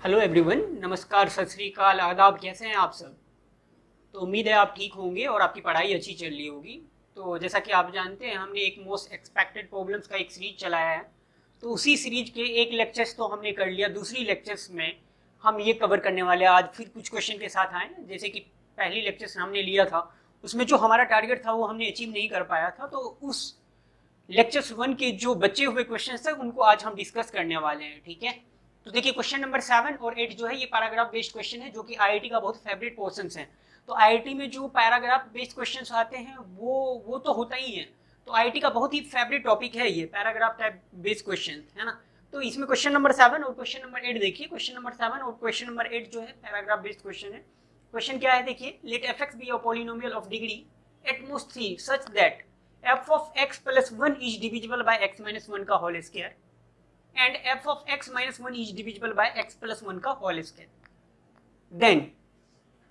Hello everyone, नमस्कार, सत श्री अकाल, आदाब। कैसे हैं आप सब? तो उम्मीद है आप ठीक होंगे और आपकी पढ़ाई अच्छी चल रही होगी। तो जैसा कि आप जानते हैं, हमने एक मोस्ट एक्सपेक्टेड प्रॉब्लम्स का एक सीरीज चलाया है। तो उसी सीरीज के एक लेक्चर्स तो हमने कर लिया, दूसरी लेक्चर्स में हम ये कवर करने वाले हैं। आज फिर कुछ क्वेश्चन के साथ आए। जैसे कि पहली लेक्चर्स हमने लिया था, उसमें जो हमारा टारगेट था वो हमने अचीव नहीं कर पाया था। तो उस लेक्चर्स 1 के जो बचे हुए क्वेश्चन थे उनको आज हम डिस्कस करने वाले हैं। ठीक है, तो देखिए क्वेश्चन नंबर 7 और 8 जो है ये पैराग्राफ बेस्ड क्वेश्चन है, जो कि आईआईटी का बहुत फेवरेट पोर्शंस है। तो आईआईटी में जो पैराग्राफ बेस्ड क्वेश्चंस आते हैं वो तो होता ही है। तो आईआईटी का बहुत ही फेवरेट टॉपिक है ये पैराग्राफ टाइप बेस्ड क्वेश्चन, है ना। तो इसमें क्वेश्चन नंबर 7 और क्वेश्चन नंबर 8 देखिए। क्वेश्चन नंबर 7 और क्वेश्चन नंबर 8 जो है पैराग्राफ बेस्ड क्वेश्चन है। क्वेश्चन क्या है देखिए, let f be a polynomial of degree at most 3 such that f of x plus 1 is divisible by x minus 1 का whole square and f of x minus 1 is divisible by x plus 1 का whole square. Then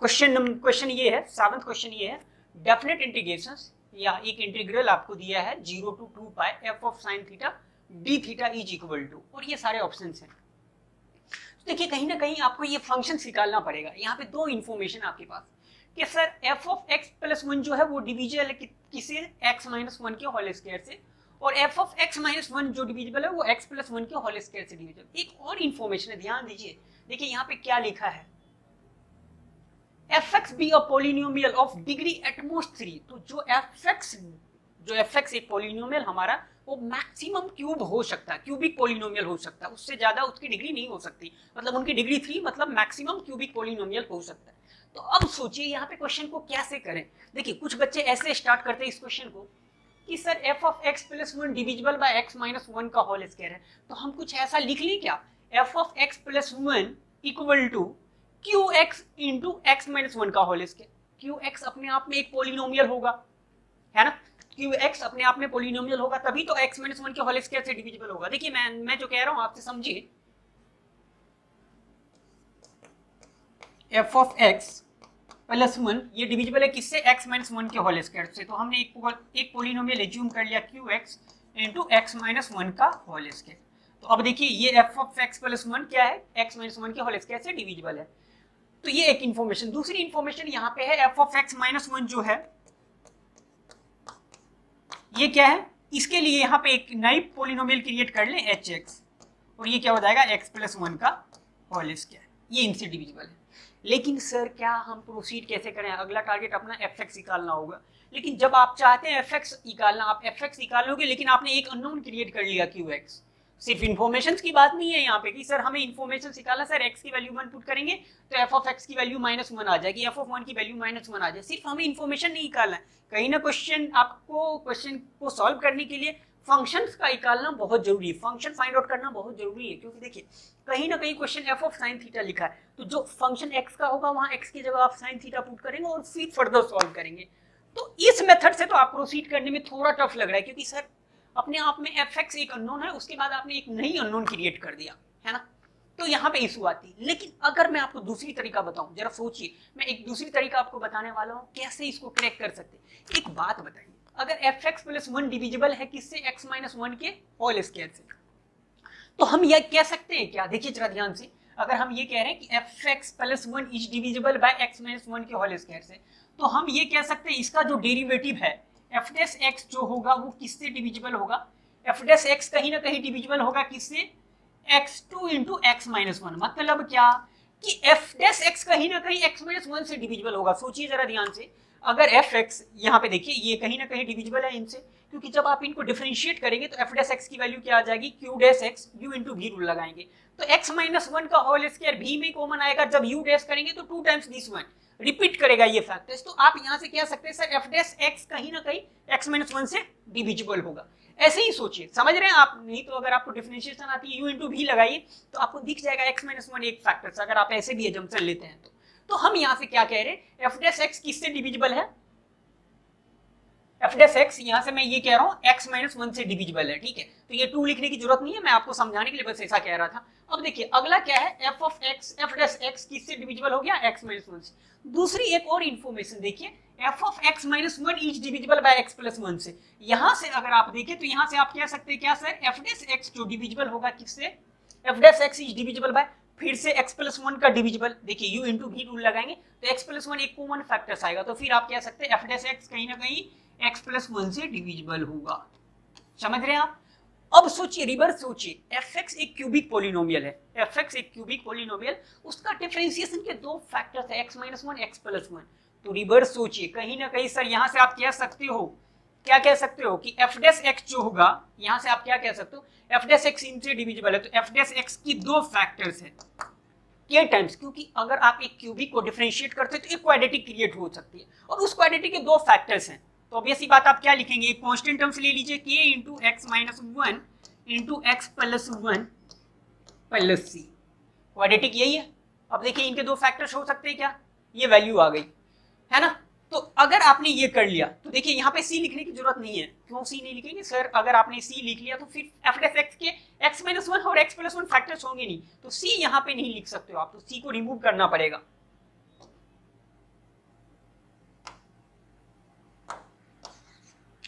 question ये है, 7th question ये है, definite integrations या एक integral आपको दिया है 0 to 2 pi f of sin theta d theta is equal to, और ये सारे ऑप्शंस हैं। तो देखिए कहीं ना कहीं आपको ये फंक्शन निकालना पड़ेगा। यहाँ पे दो इंफॉर्मेशन आपके पास कि sir f of x plus 1 जो है वो डिविजिबल है किसे, x minus 1 के होल स्क्वायर से, और f of x minus 1 जो डिविजिबल है वो x plus 1 के होल स्क्वायर से डिविजिबल। एक और इंफॉर्मेशन है, ध्यान दीजिए। देखिए यहाँ पे क्या लिखा है, fx be a polynomial of degree at most 3। तो जो fx एक पोलिनोमियल हमारा वो मैक्सिमम क्यूब हो सकता है, क्यूबिक पोलिनोमियल हो सकता है, उससे ज्यादा उसकी डिग्री नहीं हो सकती। मतलब उनकी डिग्री 3, मतलब मैक्सिमम क्यूबिक पोलिनोमियल हो सकता है। तो अब सोचिए यहाँ पे क्वेश्चन को कैसे करें। देखिए कुछ बच्चे ऐसे स्टार्ट करते हैं इस क्वेश्चन को कि sir f of x plus 1 divisible by x minus 1 का होल स्क्वायर है। तो हम कुछ ऐसा लिख लें क्या, f of x plus 1 equal to qx into x minus 1 का होल स्क्वायर। qx अपने आप में एक पोलिनोमियल होगा, है ना। qx अपने आप में पोलिनोमियल होगा, तभी तो x minus 1 के होल स्क्वायर से डिविजिबल होगा। देखिए मैं जो कह रहा हूं आपसे समझिए, f of x प्लस 1 ये डिविजिबल है किससे, x minus 1 के होल स्क्वायर से। तो हमने एक पोलिनोमियल एज्यूम कर लिया qx इंटू x minus 1 का होल स्क्वायर। तो अब देखिए ये f of x प्लस 1 क्या है, x minus 1 के होल स्क्वायर से डिविजिबल है। तो ये एक इंफॉर्मेशन। दूसरी इंफॉर्मेशन यहाँ पे है f of x minus 1 जो है ये क्या है, इसके लिए यहाँ पे एक नई पोलिनोमियल क्रिएट कर लें hx, और ये क्या हो जाएगा x प्लस 1 का होल स्क्वायर। ये इनसे डिविजिबल है। लेकिन सर क्या हम प्रोसीड कैसे करें, अगला टारगेट अपना fx निकालना होगा। लेकिन जब आप चाहते हैं fx निकालना, आप fx निकालोगे, लेकिन आपने एक अननोन क्रिएट कर लिया qx। सिर्फ इन्फॉर्मेशन की बात नहीं है यहाँ पे कि सर हमें इन्फॉर्मेशन निकालना, सर x की वैल्यू 1 पुट करेंगे तो f of x की वैल्यू -1 आ जाएगी, f of 1 की वैल्यू -1 आ जाए। सिर्फ हमें इन्फॉर्मेशन नहीं निकालना है, कहीं ना क्वेश्चन को सॉल्व करने के लिए फंक्शंस का निकालना बहुत जरूरी है, फंक्शन फाइंड आउट करना बहुत जरूरी है। क्योंकि देखिए कहीं ना कहीं question f of sin theta लिखा है, तो जो फंक्शन x का होगा वहां x की जगह आप sin थीटा पुट करेंगे और फिर फर्दर सॉल्व करेंगे। तो इस मेथड से तो आप प्रोसीड करने में थोड़ा टफ लग रहा है, क्योंकि सर अपने आप में fx एक अननोन है, उसके बाद आपने एक नई अननोन क्रिएट कर दिया, है ना। तो यहाँ पे इशू आती है। लेकिन अगर मैं आपको दूसरी तरीका बताऊं, जरा सोचिए, मैं एक दूसरी तरीका आपको बताने वाला हूँ कैसे इसको क्रैक कर सकते। एक बात बताइए, अगर fx प्लस 1 डिविजिबल है किससे, x minus 1 के होल स्क्वायर से, तो हम ये कह सकते हैं क्या, देखिए जरा ध्यान से, अगर हम ये कह रहे हैं कि fx plus 1 is divisible by x minus 1 के होल स्क्वायर से, तो हम ये कह सकते हैं इसका जो डेरिवेटिव है f डैश x जो होगा वो किससे डिविजिबल होगा, f डैश x कहीं ना कहीं डिविजिबल होगा किससे, x2 इंटू x minus 1। मतलब क्या कि f डैश x कहीं ना कहीं x minus 1 से डिविजिबल होगा। सोचिए जरा ध्यान से, अगर fx यहाँ पे देखिए ये कहीं ना कहीं डिविजिबल है इनसे, क्योंकि जब आप इनको डिफरेंशिएट करेंगे तो f डैश x की वैल्यू क्या आ जाएगी, q dash x u into v rule लगाएंगे तो x minus 1 का होल स्क्वायर v में कॉमन आएगा, जब u डैश करेंगे तो 2 टाइम्स दिस वन रिपीट करेगा ये फैक्टर्स। तो आप यहाँ से कह सकते हैं सर f डैश x कहीं ना कहीं x minus 1 से डिविजिबल होगा। ऐसे ही सोचिए, समझ रहे हैं आप, नहीं तो अगर आपको डिफरेंशिएशन आती है u इंटू v लगाइए तो आपको दिख जाएगा x minus 1 एक फैक्टर, अगर आप ऐसे भी एजम्पशन लेते हैं तो हम यहाँ से क्या कह रहे हैं, f डैश x किससे डिविजिबल है, f डैश x यहाँ से मैं ये कह रहा हूँ x minus 1 से डिविजिबल है, ठीक है। तो ये 2 लिखने की जरूरत नहीं है, मैं आपको समझाने के लिए बस ऐसा कह रहा था। अब देखिए अगला क्या है, f of x, f dash x किससे डिविजिबल हो गया, x minus 1 से। दूसरी एक और इंफॉर्मेशन देखिए, f of x minus 1 is divisible by x plus 1 से। यहाँ से अगर आप देखें तो यहाँ से आप कह सकते हैं क्या सर, f डैश x जो डिविजिबल होगा किससे, f dash x is divisible by फिर से x प्लस वन का डिविजिबल, देखिए u इंटू v रूल लगाएंगे तो x प्लस वन एक कॉमन फैक्टर्स आएगा, तो फिर आप कह सकते हैं एफ डैश एक्स कहीं ना कहीं x प्लस वन से डिविजिबल होगा। समझ रहे हैं आप? अब सोचिए, रिवर्स सोचिए, fx एक क्यूबिक पॉलिनोमियल है, fx एक क्यूबिक पॉलिनोमियल, उसका डिफरेंशिएशन के दो फैक्टर्स है x minus one x plus one. तो रिवर्स सोचिए, कहीं ना कहीं सर यहाँ से आप कह सकते हो, क्या कह सकते हो कि f डैश x जो होगा, यहाँ से आप क्या कह सकते हो, f डैश x इनसे डिविजिबल है, तो f डैश x की दो फैक्टर्स है के टाइम्स, क्योंकि अगर आप एक क्यूबिक को डिफरेंशिएट करते हैं तो एक क्वाड्रेटिक क्रिएट हो सकती है और उस क्वाड्रेटिक के दो फैक्टर्स हैं। तो ऑब्वियस ही बात, आप क्या लिखेंगे, एक कांस्टेंट टर्म्स ले लीजिए k into x minus one into x plus one plus c, quadratic यही है। अब देखिए इनके दो फैक्टर्स हो सकते हैं क्या, ये वैल्यू आ गई है ना। तो अगर आपने ये कर लिया तो देखिए यहाँ पे c लिखने की जरूरत नहीं है। क्यों c नहीं लिखेंगे सर, अगर आपने c लिख लिया तो फिर f डैश x के x माइनस वन और x प्लस वन फैक्टर्स होंगे नहीं, तो c यहाँ पे नहीं लिख सकते हो आप, तो c को रिमूव करना पड़ेगा।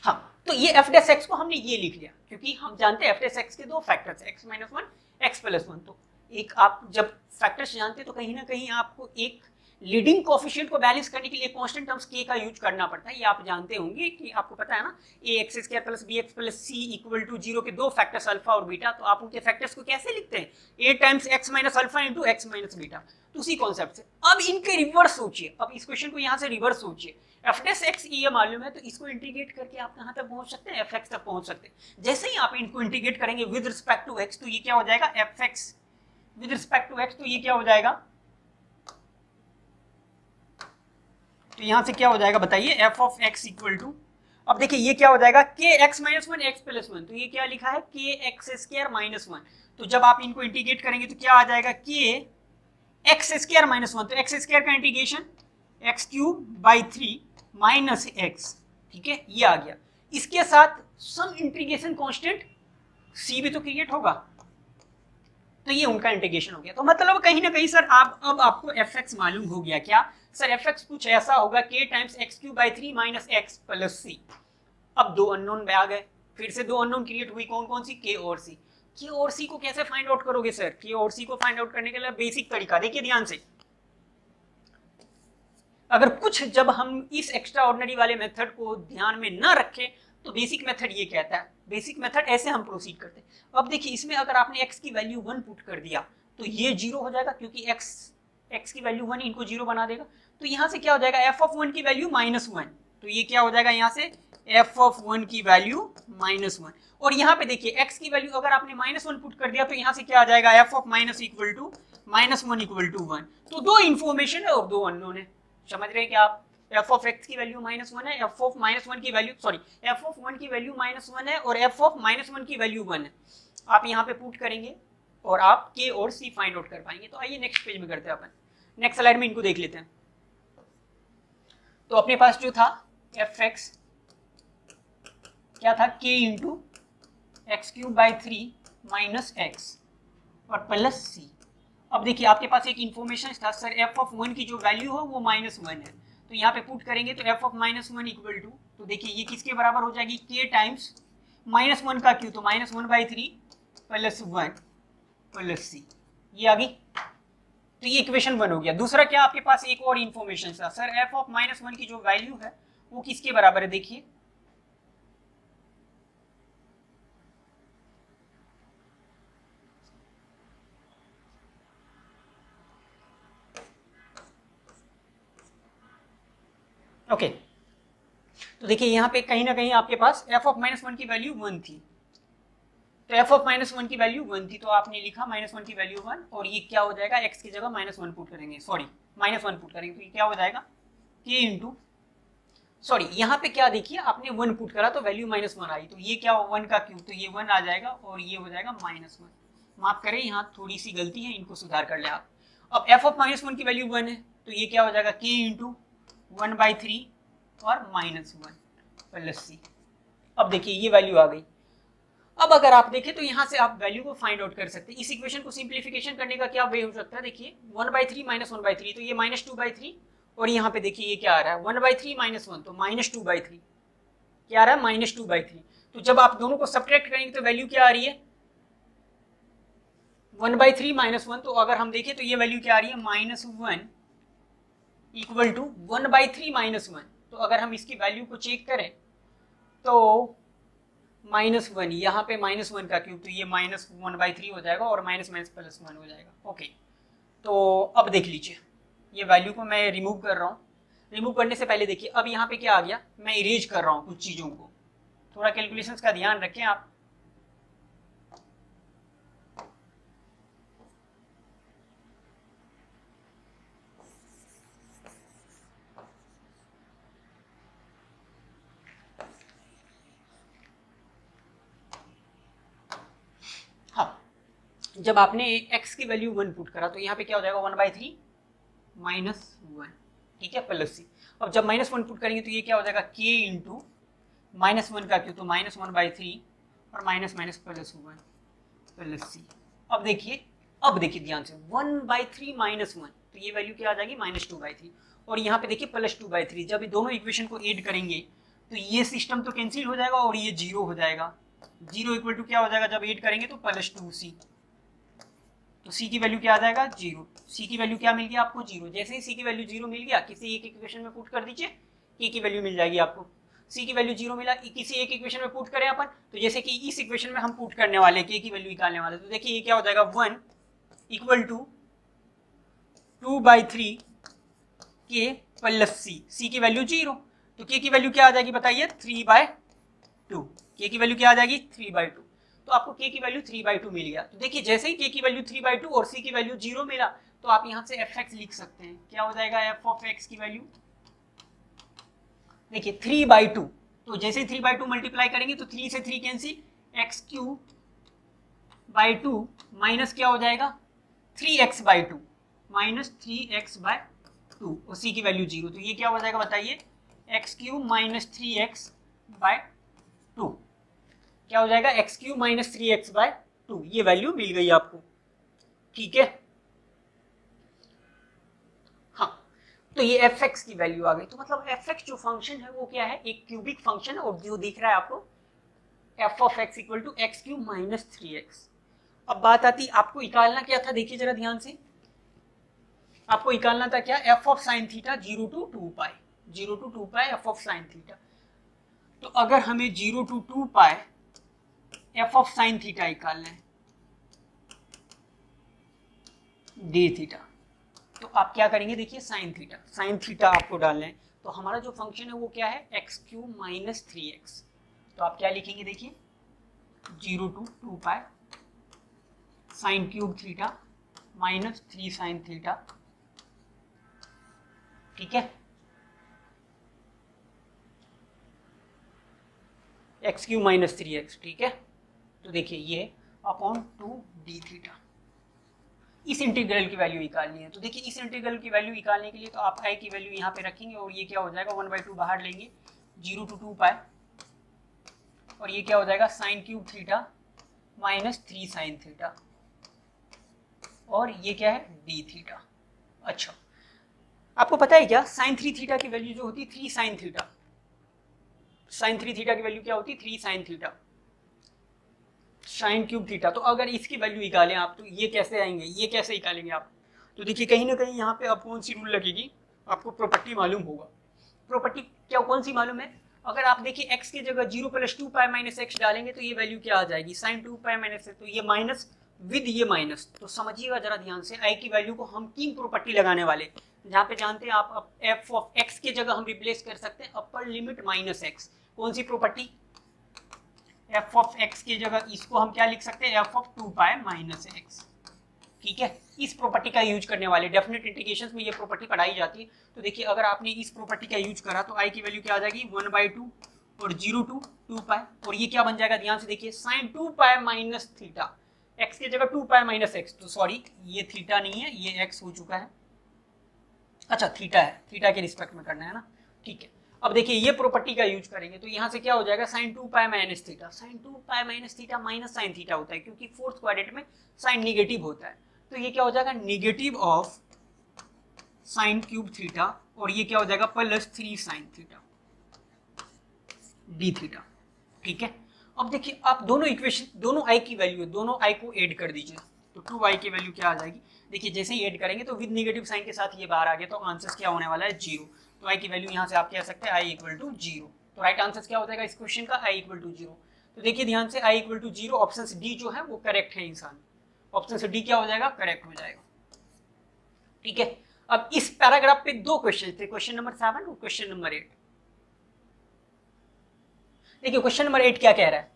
हाँ, तो ये f डैश x को हमने ये लिख लिया क्योंकि हम जानते हैं f डैश x के दो factors x minus one x plus one. तो एक आप जब फैक्टर्स जानते हैं तो कहीं ना कहीं आपको एक लीडिंग कोएफिशिएंट को बैलेंस करने के लिए कांस्टेंट टर्म्स k का यूज करना पड़ता है। ये आप जानते होंगे कि आपको पता है ना, ax square plus bx plus c equal to 0 के दो फैक्टर्स अल्फा और बीटा, तो आप उनके फैक्टर्स को कैसे लिखते हैं, a times x minus alpha into x minus beta, तो उसी कॉन्सेप्ट से। अब इनके रिवर्स सोचिए, अब इस क्वेश्चन को यहाँ से रिवर्स सोचिए, f डैश x ये मालूम है तो इसको इंटीग्रेट करके आप कहाँ तक पहुँच सकते हैं, fx तक पहुँच सकते हैं। जैसे ही आप इनको इंटीग्रेट करेंगे विद रिस्पेक्ट टू x, तो ये क्या हो जाएगा, fx with respect to x, तो ये क्या हो जाएगा, तो यहां से क्या हो जाएगा बताइए, f of x equal to, अब देखिए ये क्या हो जाएगा, k x minus one x plus one, तो ये क्या लिखा है k x square minus one, तो जब आप इनको इंटीग्रेट करेंगे तो क्या आ जाएगा, k x square minus one, तो एक्स स्क्वायर का integration x cube by three minus x, ठीक है, ये आ गया। इसके साथ सम इंटीग्रेशन कांस्टेंट c भी तो क्रिएट होगा, तो ये उनका इंटीग्रेशन हो गया। तो मतलब कहीं ना कहीं सर आप अब आपको fx मालूम हो गया, क्या सर fx कुछ ऐसा होगा k times x cube by three minus x plus c. अब दो अननोन आ गए, फिर से दो अननोन क्रिएट हुई, कौन कौन सी, k और c। k और c को कैसे फाइंड आउट करोगे सर, k और c को फाइंड आउट करने के लिए बेसिक तरीका देखिए ध्यान से, अगर कुछ जब हम इस एक्स्ट्रा ऑर्डिनरी वाले मेथड को ध्यान में न रखें तो बेसिक मेथड ये कहता है, बेसिक मेथड ऐसे हम प्रोसीड करते हैं। अब देखिए इसमें अगर आपने x की वैल्यू 1 पुट कर दिया तो ये 0 हो जाएगा, क्योंकि x की वैल्यू 1 इनको 0 बना देगा। तो यहाँ से क्या हो जाएगा, f ऑफ 1 की वैल्यू -1, तो ये क्या हो जाएगा यहाँ से f ऑफ 1 की वैल्यू -1, और यहाँ पे देखिए x की वैल्यू अगर आपने -1 पुट कर दिया तो यहाँ से क्या आ जाएगा, f of minus equal to -1 equal to 1। तो दो इन्फॉर्मेशन है और दो अननोन है, समझ रहे हैं क्या आप, f ऑफ x की वैल्यू -1 है, f ऑफ -1 की वैल्यू f ऑफ 1 की वैल्यू -1 है और f ऑफ -1 की वैल्यू 1 है। आप यहाँ पे पुट करेंगे और आप k और c फाइंड आउट कर पाएंगे। तो आइए नेक्स्ट पेज में करते हैं अपन, नेक्स्ट स्लाइड में इनको देख लेते हैं। तो अपने पास जो था fx क्या था, k into x cube by three minus x और प्लस c। अब देखिए आपके पास एक इन्फॉर्मेशन था सर f ऑफ 1 की जो वैल्यू है वो -1 है, तो यहाँ पे पुट करेंगे तो f ऑफ -1 इक्वल टू, तो देखिए ये किसके बराबर हो जाएगी, k टाइम्स -1 का क्यू, तो -1 by three plus 1 plus c, ये आ गई। तो ये इक्वेशन 1 हो गया। दूसरा क्या आपके पास एक और इन्फॉर्मेशन था सर, f ऑफ -1 की जो वैल्यू है वो किसके बराबर है, देखिए ओके तो देखिए यहाँ पे कहीं ना कहीं आपके पास f ऑफ -1 की वैल्यू 1 थी, तो f ऑफ -1 की वैल्यू 1 थी, तो आपने लिखा -1 की वैल्यू 1, और ये क्या हो जाएगा, x की जगह -1 पुट करेंगे, -1 पुट करेंगे, तो ये क्या हो जाएगा k इंटू यहाँ पे क्या देखिए आपने 1 पुट करा तो वैल्यू -1 आई, तो ये क्या हो 1 का क्यूब, तो ये 1 आ जाएगा और ये हो जाएगा -1। माफ करें यहाँ थोड़ी सी गलती है, इनको सुधार कर ले आप। अब f ऑफ -1 की वैल्यू 1 है, तो ये क्या हो जाएगा k इंटू 1/3 और -1 प्लस c। अब देखिए ये वैल्यू आ गई। अब अगर आप देखें तो यहाँ से आप वैल्यू को फाइंड आउट कर सकते हैं। इस इक्वेशन को सिंप्लीफिकेशन करने का क्या वे हो सकता है, देखिए 1/3 -1/3, तो ये -2/3, और यहाँ पे देखिए ये क्या आ रहा है 1/3 -1, तो -2/3 क्या आ रहा है, -2/3। तो जब आप दोनों को सब्ट्रैक्ट करेंगे तो वैल्यू क्या आ रही है 1/3 -1, तो अगर हम देखें तो ये वैल्यू क्या आ रही है -1 इक्वल टू 1/3 -1। तो अगर हम इसकी वैल्यू को चेक करें तो -1 यहाँ पे -1 का क्यूब, तो ये -1/3 हो जाएगा और माइनस +1 हो जाएगा। ओके, तो अब देख लीजिए ये वैल्यू को मैं रिमूव कर रहा हूँ। रिमूव करने से पहले देखिए अब यहाँ पे क्या आ गया, मैं इरेज कर रहा हूँ कुछ चीज़ों को, थोड़ा कैलकुलेशंस का ध्यान रखें आप। जब आपने x की वैल्यू 1 पुट करा तो यहाँ पे क्या हो जाएगा 1/3 -1, ठीक है, प्लस c। अब जब -1 पुट करेंगे तो ये क्या हो जाएगा k इंटू -1 का क्यों, तो -1/3 और माइनस +1 प्लस c। अब देखिए ध्यान से 1/3 -1, तो ये वैल्यू क्या आ जाएगी -2/3, और यहाँ पे देखिए +2/3। जब ये दोनों इक्वेशन को ऐड करेंगे तो ये सिस्टम तो कैंसिल हो जाएगा और ये 0 हो जाएगा। 0 इक्वल टू क्या हो जाएगा, जब ऐड करेंगे तो +2c, तो c की वैल्यू क्या आ जाएगा 0। c की वैल्यू क्या मिल गया आपको 0। जैसे ही c की वैल्यू 0 मिल गया, किसी एक इक्वेशन में पुट कर दीजिए, k की वैल्यू मिल जाएगी आपको। c की वैल्यू 0 मिला, किसी एक इक्वेशन में पुट करें अपन, तो जैसे कि इस इक्वेशन में हम पुट करने वाले k की वैल्यू निकालने वाले, तो देखिए ये क्या हो जाएगा 1 equal to 2/3 k plus c की वैल्यू 0, तो k की वैल्यू क्या आ जाएगी बताइए 3/2। k की वैल्यू क्या आ जाएगी 3/2, तो आपको k की वैल्यू 3/2 मिल गया। तो देखिए जैसे ही k की वैल्यू 3/2 और c की वैल्यू 0 मिला, तो आप यहाँ से fx लिख सकते हैं। क्या हो जाएगा f ऑफ x की वैल्यू, देखिए 3/2, तो जैसे 3/2 मल्टीप्लाई करेंगे तो 3 से 3 कैंसिल, x³ माइनस क्या हो जाएगा 3x/2 माइनस 3x/2 और c की वैल्यू 0, तो ये क्या हो जाएगा बताइए x³ माइनस 3x/2, क्या हो जाएगा x³ माइनस 3x/2, ये वैल्यू मिल गई आपको, ठीक है। हाँ, तो ये fx की वैल्यू आ गई। तो मतलब fx जो फंक्शन है वो क्या है, एक क्यूबिक फंक्शन है, और जो दिख रहा है आपको f of x equal to x³ minus 3x। अब बात आती आपको निकालना क्या था, देखिए जरा ध्यान से, आपको निकालना था क्या, f of sine theta 0 to 2π f of sine theta. तो अगर हमें 0 to 2π f of sine theta निकालना है d थीटा, तो आप क्या करेंगे, देखिए साइन थीटा आपको डालना है। तो हमारा जो फंक्शन है वो क्या है x³ माइनस 3x, तो आप क्या लिखेंगे, देखिए 0 to 2π sine cube theta minus 3 sine theta, ठीक है, x³ माइनस 3x, ठीक है। तो देखिए ये अपॉन 2d थीटा, इस इंटीग्रल की वैल्यू निकालनी है। तो देखिए इस इंटीग्रल की वैल्यू निकालने के लिए तो आप i की वैल्यू यहाँ पे रखेंगे और ये क्या हो जाएगा 1/2 बाहर लेंगे 0 to 2π, और ये क्या हो जाएगा sign cube theta minus 3 sine theta, और ये क्या है d थीटा। अच्छा, आपको पता है क्या साइन 3 थीटा की वैल्यू जो होती है 3 साइन थीटा, साइन 3 थीटा की वैल्यू क्या होती है 3 sine theta sine cube theta. तो अगर इसकी वैल्यू निकालें आप तो ये कैसे आएंगे, ये कैसे निकालेंगे आप, तो देखिए कहीं ना कहीं यहाँ पे अब कौन सी रूल लगेगी, आपको प्रॉपर्टी मालूम होगा। प्रॉपर्टी क्या कौन सी मालूम है, अगर आप देखिए x की जगह 0 + 2π - x डालेंगे तो ये वैल्यू क्या आ जाएगी साइन 2π - x, तो ये माइनस विद ये माइनस। तो समझिएगा जरा ध्यान से, i की वैल्यू को हम किंग प्रॉपर्टी लगाने वाले, जहाँ पे जानते हैं आप f ऑफ x की जगह हम रिप्लेस कर सकते हैं अपर लिमिट माइनस x। कौन सी प्रॉपर्टी, f ऑफ x की जगह इसको हम क्या लिख सकते हैं f ऑफ 2π - x, ठीक है। इस प्रॉपर्टी का यूज करने वाले डेफिनेट इंटीग्रेशंस में ये प्रॉपर्टी पढ़ाई जाती है। तो देखिए अगर आपने इस प्रॉपर्टी का यूज करा तो i की वैल्यू क्या आ जाएगी 1/2 और 0 to 2π, और ये क्या बन जाएगा ध्यान से देखिए साइन 2π - थीटा, x की जगह 2π - x, तो सॉरी ये थीटा नहीं है ये x हो चुका है, अच्छा थीटा है, थीटा के रिस्पेक्ट में करना है ना, ठीक है। अब देखिए ये प्रॉपर्टी का यूज करेंगे तो यहाँ से क्या हो जाएगा sine 2π - theta, sine 2π - theta minus sine theta होता है क्योंकि फोर्थ क्वाड्रेंट में साइन निगेटिव होता है, तो ये क्या हो जाएगा negative of sine cube theta, और ये क्या हो जाएगा plus 3 sine theta d theta, ठीक है। अब देखिए आप दोनों इक्वेशन, दोनों i की वैल्यू है, दोनों i को ऐड कर दीजिए, तो 2y की वैल्यू क्या आ जाएगी, देखिए जैसे ही ऐड करेंगे तो विद नेगेटिव साइन के साथ ये बाहर आ गया, तो आंसर क्या होने वाला है 0। तो i की वैल्यू यहाँ से आप कह सकते हैं i इक्वल टू 0। तो राइट आंसर क्या हो जाएगा इस क्वेश्चन का, i इक्वल टू 0। तो देखिए ध्यान से i equal to 0, option D जो है वो करेक्ट है इंसान, ऑप्शन से डी क्या हो जाएगा, करेक्ट हो जाएगा। ठीक है, अब इस पैराग्राफ पे दो क्वेश्चन थे, क्वेश्चन नंबर 7 और क्वेश्चन नंबर 8। देखिए क्वेश्चन नंबर 8 क्या कह रहा है,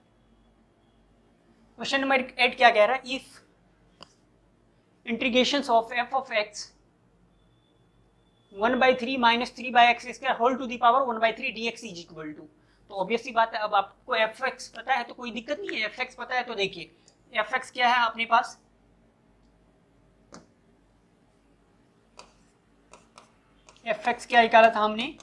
क्वेश्चन नंबर 8 क्या कह रहा है, if integration of f of x 1/3 minus 3/x square whole to the power 1/3 dx is equal to. तो ऑब्वियसली बात है, अब आपको fx पता है तो कोई दिक्कत नहीं है, fx पता है तो देखिए fx क्या है अपने पास, fx क्या निकाला था हमने,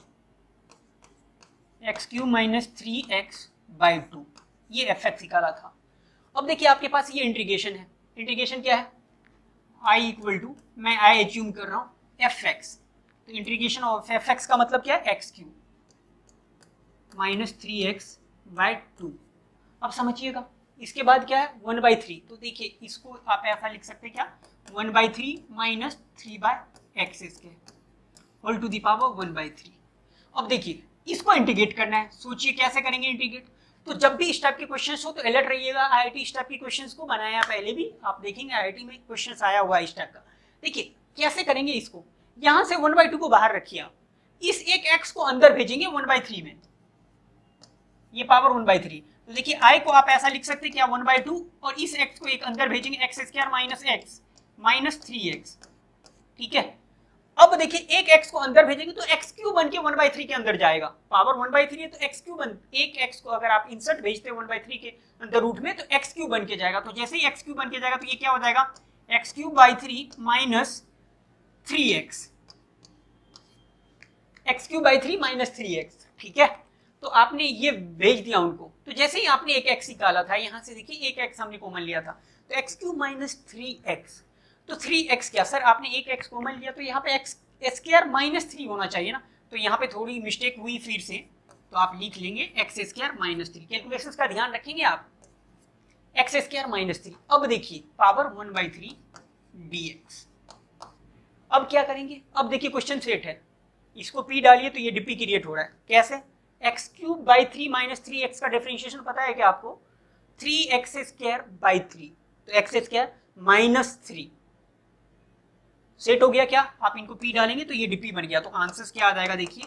x³ माइनस 3x/2, ये fx निकाला था। अब देखिए आपके पास ये इंटीग्रेशन है, इंटीग्रेशन क्या है, i इक्वल टू, मैं i एज्यूम कर रहा हूं fx, तो इंटीग्रेशन ऑफ fx का मतलब क्या है, x³ माइनस 3x/2। अब समझिएगा इसके बाद क्या है 1/3, तो देखिए इसको आप ऐसा लिख सकते हैं क्या, 1/3 minus 3/x² whole to the power 1/3। अब देखिए इसको इंटीग्रेट करना है, सोचिए कैसे करेंगे इंटीग्रेट। तो जब भी इस टाइप के क्वेश्चंस हो तो अलर्ट रहिएगा, आईआईटी इस टाइप के क्वेश्चंस को बनाया पहले भी, आप देखेंगे आईआईटी में क्वेश्चंस आया हुआ है इस टाइप का। देखिए कैसे करेंगे इसको, यहां से 1/2 को बाहर रखिए आप, इस एक x को अंदर भेजेंगे 1/3 में, ये पावर 1/3। तो देखिए i को आप ऐसा लिख सकते हैं क्या 1/2, और इस x को एक अंदर भेजेंगे x² minus x minus 3x। ठीक है, अब देखिए एक x को अंदर भेजेंगे तो x³ बन के 1/3 के अंदर जाएगा, पावर 1/3 है तो x³ बन, एक x को अगर आप इंसर्ट भेजते हैं 1/3 के अंदर रूट में तो x³ बन के जाएगा। तो जैसे ही x³ बन के जाएगा तो ये क्या हो जाएगा, x³/3 minus 3x, x³/3 minus 3x। ठीक है, तो आपने ये भेज दिया उनको, तो जैसे ही आपने एक x निकाला था, यहाँ से देखिए एक x हमने कॉमन लिया था, तो x³ माइनस 3x, तो 3x क्या सर, आपने एक x कॉमन लिया तो यहाँ पे x² माइनस 3 होना चाहिए ना, तो यहाँ पे थोड़ी मिस्टेक हुई फिर से, तो आप लिख लेंगे x² माइनस 3। कैलकुलेशंस का ध्यान रखेंगे आप, x² माइनस 3। अब देखिए पावर 1/3 dx। अब क्या करेंगे, अब देखिए क्वेश्चन सेट है, इसको p डालिए तो ये dp क्रिएट हो रहा है, कैसे, x³/3 माइनस 3x का डिफरेंशिएशन पता है क्या आपको, 3x²/3, तो x² माइनस 3 सेट हो गया क्या, आप इनको p डालेंगे तो ये dp बन गया। तो आंसर क्या आ जाएगा, देखिए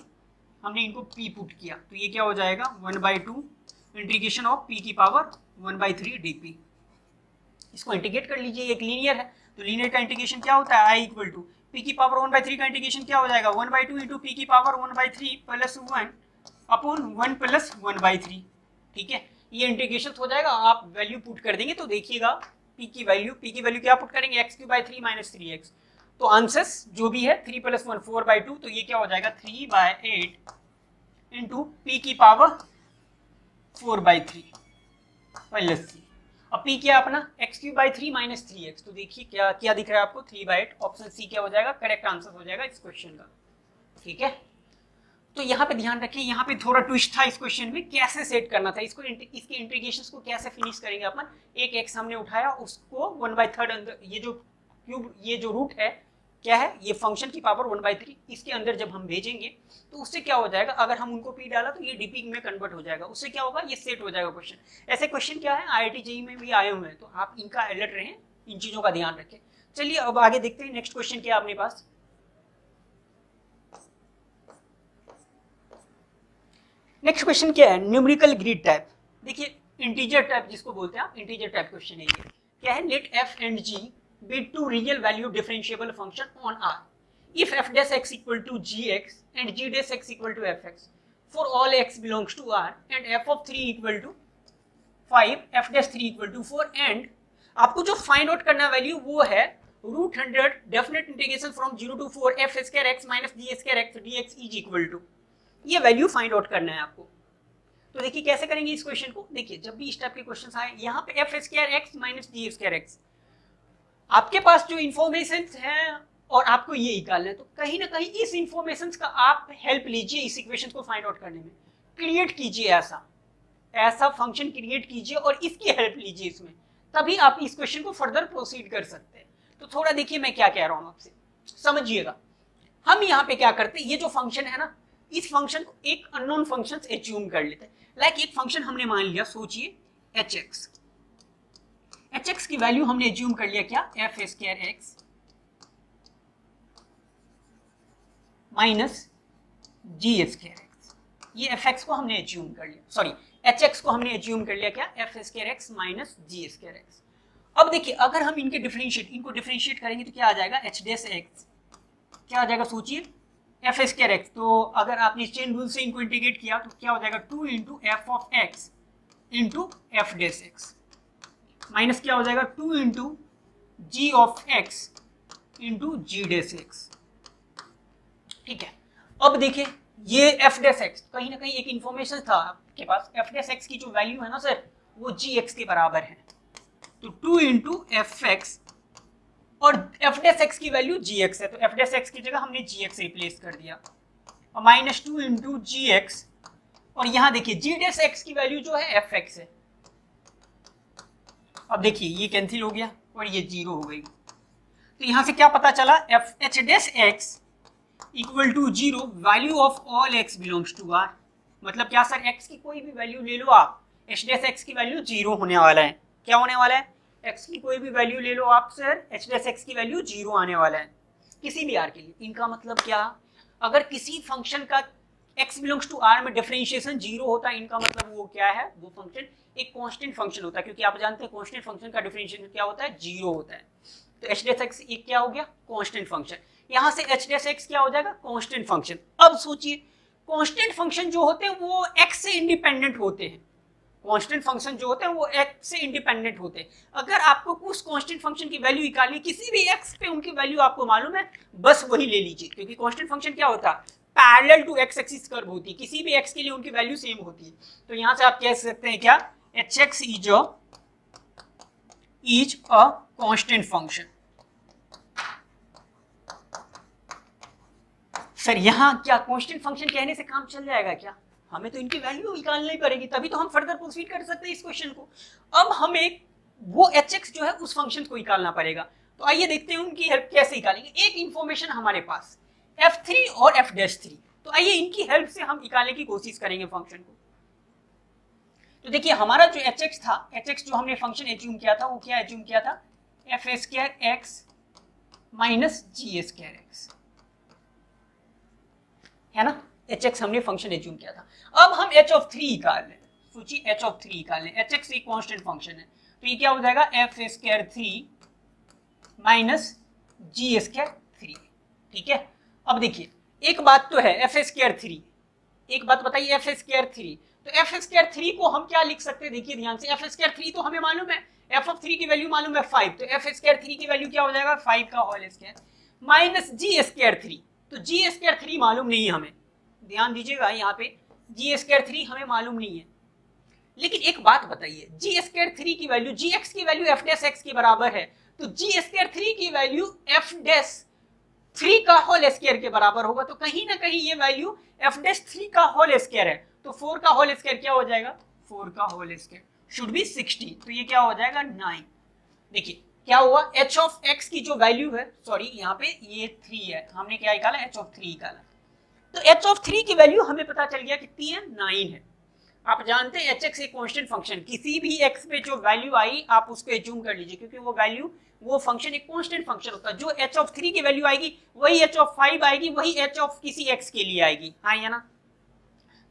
हमने इनको p पुट किया तो ये क्या हो जाएगा 1/2 इंटीग्रेशन ऑफ p की पावर 1/3 dp। इसको इंटीग्रेट कर लीजिए, एक लीनियर है तो लीनियर का इंटीग्रेशन क्या होता है, i इक्वल टू p की पावर 1/3 का इंटीग्रेशन क्या हो जाएगा 1/2 इंटू p की पावर 1/3 प्लस 1 अपॉन 1 प्लस 1/3। ठीक है, ये इंटीग्रेशन हो जाएगा, आप वैल्यू पुट कर देंगे तो देखिएगा p की वैल्यू क्या पुट करेंगे, x³/3 माइनस 3x। तो आंसर्स जो भी है 3 + 1 4/2, तो ये क्या हो जाएगा 3/8 इंटू p की पावर 4/3 प्लस c। अब p क्या अपना x³/3 माइनस 3x, तो देखिए क्या क्या दिख रहा है आपको 3/8, ऑप्शन सी क्या हो जाएगा, करेक्ट आंसर हो जाएगा इस क्वेश्चन का। ठीक है, तो यहाँ पे ध्यान रखें, यहाँ पे थोड़ा ट्विस्ट था इस क्वेश्चन में, कैसे सेट करना था इसको, इसके इंटीग्रेशंस को कैसे फिनिश करेंगे अपन। एक x हमने उठाया, उसको 1/3 अंदर, ये जो क्यूब, ये जो रूट है क्या है, ये फंक्शन की पावर 1/3 इसके अंदर जब हम भेजेंगे तो उससे क्या हो जाएगा, अगर हम उनको p डाला तो ये dp में कन्वर्ट हो जाएगा, उससे क्या होगा, ये सेट हो जाएगा क्वेश्चन। ऐसे क्वेश्चन क्या है IIT JEE में भी आए हुए हैं, तो आप इनका अलर्ट रहें, इन चीजों का ध्यान रखें। चलिए अब आगे देखते हैं नेक्स्ट क्वेश्चन क्या है अपने पास। नेक्स्ट क्वेश्चन क्या है, न्यूमेरिकल ग्रिड टाइप। देखिए इंटीजर टाइप जिसको बोलते हैं आप, इंटीजर टाइप क्वेश्चन है ये। क्या है, late f and g be two real value differentiable function on R if f dash x equal to gx and g dash x equal to fx for all x belongs to R and f of 3 equal to 5 f dash 3 equal to 4 and आपको जो find out करना value वो है √100 definite integration from 0 to 4 f² x minus g² x dx is equal to, ये value find out करना है आपको। तो देखिए कैसे करेंगे इस क्वेश्चन को, देखिए जब भी इस टाइप के क्वेश्चन आए, यहाँ पे f² x minus g² x, आपके पास जो इंफॉर्मेशन है और आपको ये निकालना है, तो कहीं ना कहीं इस इंफॉर्मेशन का आप हेल्प लीजिए इस इक्वेशन को फाइंड आउट करने में, क्रिएट कीजिए ऐसा फंक्शन क्रिएट कीजिए और इसकी हेल्प लीजिए इसमें, तभी आप इस क्वेश्चन को फर्दर प्रोसीड कर सकते हैं। तो थोड़ा देखिए मैं क्या कह रहा हूं आपसे, समझिएगा। हम यहाँ पे क्या करते हैं, ये जो फंक्शन है ना, इस फंक्शन को एक अननोन फंक्शन एज्यूम कर लेते हैं। लाइक एक फंक्शन हमने मान लिया, सोचिए hx, hx की वैल्यू हमने एज्यूम कर लिया क्या, f स्क्वायर x माइनस जी स्क्वायर x। ये fx को हमने एज्यूम कर लिया, सॉरी hx को हमने एज्यूम कर लिया क्या, f स्क्वायर x माइनस जी स्क्वायर x। अब देखिए अगर हम इनको डिफरेंशिएट करेंगे तो क्या आ जाएगा, h डैश x क्या आ जाएगा, सोचिए एफ स्क्वायर एक्स। तो अगर आपने चेन रूल से इनको इंटीग्रेट किया तो क्या हो जाएगा, 2 into f of x into f dash x minus क्या हो जाएगा, 2 into g of x into g dash x. ठीक है, अब देखिए ये एफ डैश एक्स कहीं ना कहीं एक इंफॉर्मेशन था आपके पास, एफ डैश एक्स की जो वैल्यू है ना सर वो जी एक्स के बराबर है। तो 2 इंटू एफ एक्स और एफ डैश एक्स की वैल्यू जी एक्स है, तो एफ डैश एक्स की जगह हमने जी एक्स रिप्लेस कर दिया और माइनस 2 इंटू जी एक्स, और यहां देखिए जी डैश एक्स की वैल्यू जो है एफ एक्स है। अब देखिए ये कैंसिल हो गया और ये जीरो हो गई, तो यहां से क्या पता चला, f h dash x equal to zero, value of all x belongs to R. मतलब क्या सर, एक्स की कोई भी वैल्यू ले लो आप, एच डैश एक्स की वैल्यू जीरो होने वाला है। क्या होने वाला है, x की कोई भी वैल्यू ले लो आप सर, h डैश x की वैल्यू जीरो आने वाला है किसी भी r के लिए। इनका मतलब क्या, अगर किसी फंक्शन का x बिलोंग्स टू r में डिफरेंशिएशन जीरो होता है, इनका मतलब वो क्या है, वो फंक्शन एक कांस्टेंट फंक्शन होता है, क्योंकि आप जानते हैं कांस्टेंट फंक्शन का डिफरेंशिएशन क्या होता है, जीरो होता है। तो h डैश x एक क्या हो गया, कांस्टेंट फंक्शन, यहाँ से h डैश x क्या हो जाएगा, कांस्टेंट फंक्शन। अब सोचिए कांस्टेंट फंक्शन जो होते हैं वो x से इंडिपेंडेंट होते हैं, कांस्टेंट फंक्शन जो होते हैं वो x से इंडिपेंडेंट होते हैं। अगर आपको उस कांस्टेंट फंक्शन की वैल्यू निकालनी, किसी भी x पे उनकी वैल्यू आपको मालूम है, बस वही ले लीजिए, क्योंकि कांस्टेंट फंक्शन क्या होता है, parallel to x axis curve होती है, किसी भी x के लिए उनकी वैल्यू सेम होती है। तो यहां से आप कह सकते हैं क्या, hx is a constant function. Sir यहाँ क्या कांस्टेंट फंक्शन कहने से काम चल जाएगा क्या, हमें तो इनकी वैल्यू निकालनी पड़ेगी, तभी तो हम फर्दर प्रोसीड कर सकते हैं इस क्वेश्चन को। अब हमें वो hx जो है उस फंक्शन को निकालना पड़ेगा। तो आइए देखते हैं उनकी हेल्प कैसे निकालेंगे। एक इंफॉर्मेशन हमारे पास f3 और f डैश 3, तो आइए इनकी हेल्प से हम निकालने की कोशिश करेंगे फंक्शन को। तो देखिए हमारा जो hx था, hx जो हमने फंक्शन एज्यूम किया था वो क्या एज्यूम किया था, f स्क्वायर x माइनस जी स्क्वायर x, है ना, hx हमने फंक्शन एज्यूम किया था। अब हम h ऑफ 3 निकाल लें, सोचिए h ऑफ 3 निकाल लें, hx एक कांस्टेंट फंक्शन है, तो ये क्या हो जाएगा, f स्क्वायर 3 माइनस जी स्क्वायर 3। ठीक है, अब देखिए एक बात तो है f स्क्वायर 3, एक बात बताइए f स्क्वायर 3, तो f स्क्वायर 3 को हम क्या लिख सकते हैं, देखिए ध्यान से, f स्क्वायर 3 तो हमें मालूम है, f ऑफ 3 की वैल्यू मालूम है 5, तो f स्क्वायर 3 की वैल्यू क्या हो जाएगा, 5 का होल स्क्वायर माइनस जी स्क्वायर 3, तो जी स्क्वायर 3 मालूम नहीं है हमें, ध्यान दीजिएगा यहाँ पे जी स्क्वायर 3 हमें मालूम नहीं है। लेकिन एक बात बताइए, जी स्क्वायर 3 की वैल्यू, जी एक्स की वैल्यू एफ डैश एक्स के बराबर है, तो जी स्क्वायर 3 की वैल्यू एफ डैश 3 का होल स्क्वायर के बराबर होगा, तो कहीं ना कहीं ये वैल्यू एफ डैश 3 का होल स्क्वायर है, तो 4 का होल स्क्वायर क्या हो जाएगा, 4 का होल स्क्वायर शुड बी 16, तो ये क्या हो जाएगा 9। देखिए क्या हुआ, h ऑफ x की जो वैल्यू है, सॉरी यहाँ पे ये 3 है, हमने क्या निकाला, h ऑफ 3 निकाला, तो h ऑफ 3 की वैल्यू हमें पता चल गया कितनी है, 9 है। आप जानते हैं hx एक कांस्टेंट फंक्शन, किसी भी x पे जो वैल्यू आई आप उसको एज्यूम कर लीजिए, क्योंकि वो वैल्यू, वो फंक्शन एक कांस्टेंट फंक्शन होता है, जो h ऑफ 3 की वैल्यू आएगी वही h ऑफ 5 आएगी, वही h ऑफ किसी x के लिए आएगी, हाँ या ना।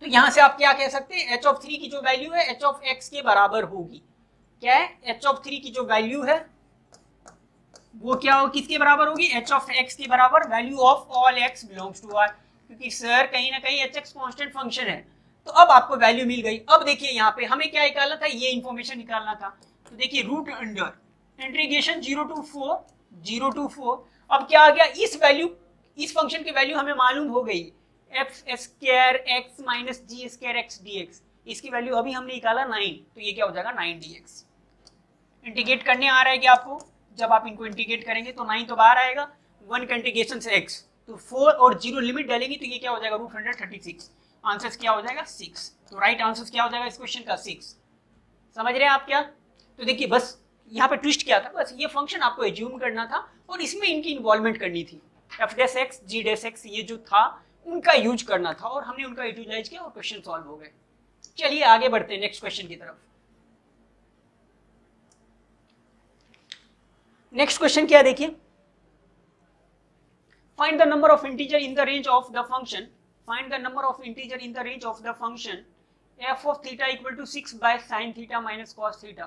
तो यहां से आप क्या कह सकते हैं, h ऑफ 3 की जो वैल्यू है h ऑफ x के बराबर होगी, क्या है, h ऑफ 3 की जो वैल्यू है वो क्या हो, किसके बराबर होगी, h ऑफ x के बराबर value of all x belongs to r, क्योंकि सर कहीं ना कहीं hx कांस्टेंट फंक्शन है। तो अब आपको वैल्यू मिल गई। अब देखिए यहाँ पे हमें क्या निकालना था, ये इंफॉर्मेशन निकालना था, तो देखिए रूट अंडर इंटीग्रेशन 0 to 4, अब क्या आ गया, इस वैल्यू, इस फंक्शन की वैल्यू हमें मालूम हो गई, एफ स्क्वायर एक्स माइनस जी स्क्वायर एक्स डी एक्स, इसकी वैल्यू अभी हमने निकाला 9, तो ये क्या हो जाएगा 9 dx। इंटीग्रेट करने आ रहा है क्या आपको, जब आप इनको इंटीग्रेट करेंगे तो 9 तो बाहर आएगा, 1 का इंटीग्रेशन से x, तो 4 और 0 लिमिट डालेंगे तो ये क्या हो जाएगा रूट 136, आंसर क्या हो जाएगा 6, तो राइट आंसर क्या हो जाएगा इस क्वेश्चन का 6। समझ रहे हैं आप क्या, तो देखिए बस यहाँ पे ट्विस्ट क्या था, बस ये फंक्शन आपको एज्यूम करना था और इसमें इनकी इन्वॉल्वमेंट करनी थी। एफ डैश एक्स, जी डैश एक्स, ये जो था उनका यूज करना था और हमने उनका यूटिलाइज किया और क्वेश्चन सॉल्व हो गए। चलिए आगे बढ़ते हैं नेक्स्ट क्वेश्चन की तरफ। नेक्स्ट क्वेश्चन क्या है देखिए, find the number of integer in the range of the function, find the number of integer in the range of the function f of theta equal to 6 by sin theta minus cos theta,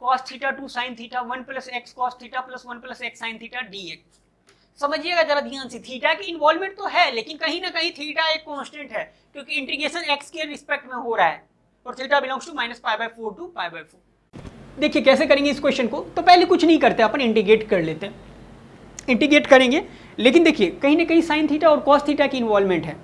cos theta to sin theta 1 plus x cos theta plus 1 plus x sin theta dx। समझिएगा जरा ध्यान से, theta की involvement तो है लेकिन कहीं ना कहीं थीटा एक कांस्टेंट है क्योंकि इंटीग्रेशन x के रिस्पेक्ट में हो रहा है और थीटा बिलोंग्स टू -π/4 टू π/4। देखिए कैसे करेंगे इस क्वेश्चन को, तो पहले कुछ नहीं करते, अपन इंटीग्रेट कर लेते हैं, इंटीग्रेट करेंगे। लेकिन देखिए कहीं ना कहीं साइन थीटा और कॉस थीटा की इन्वॉल्वमेंट है,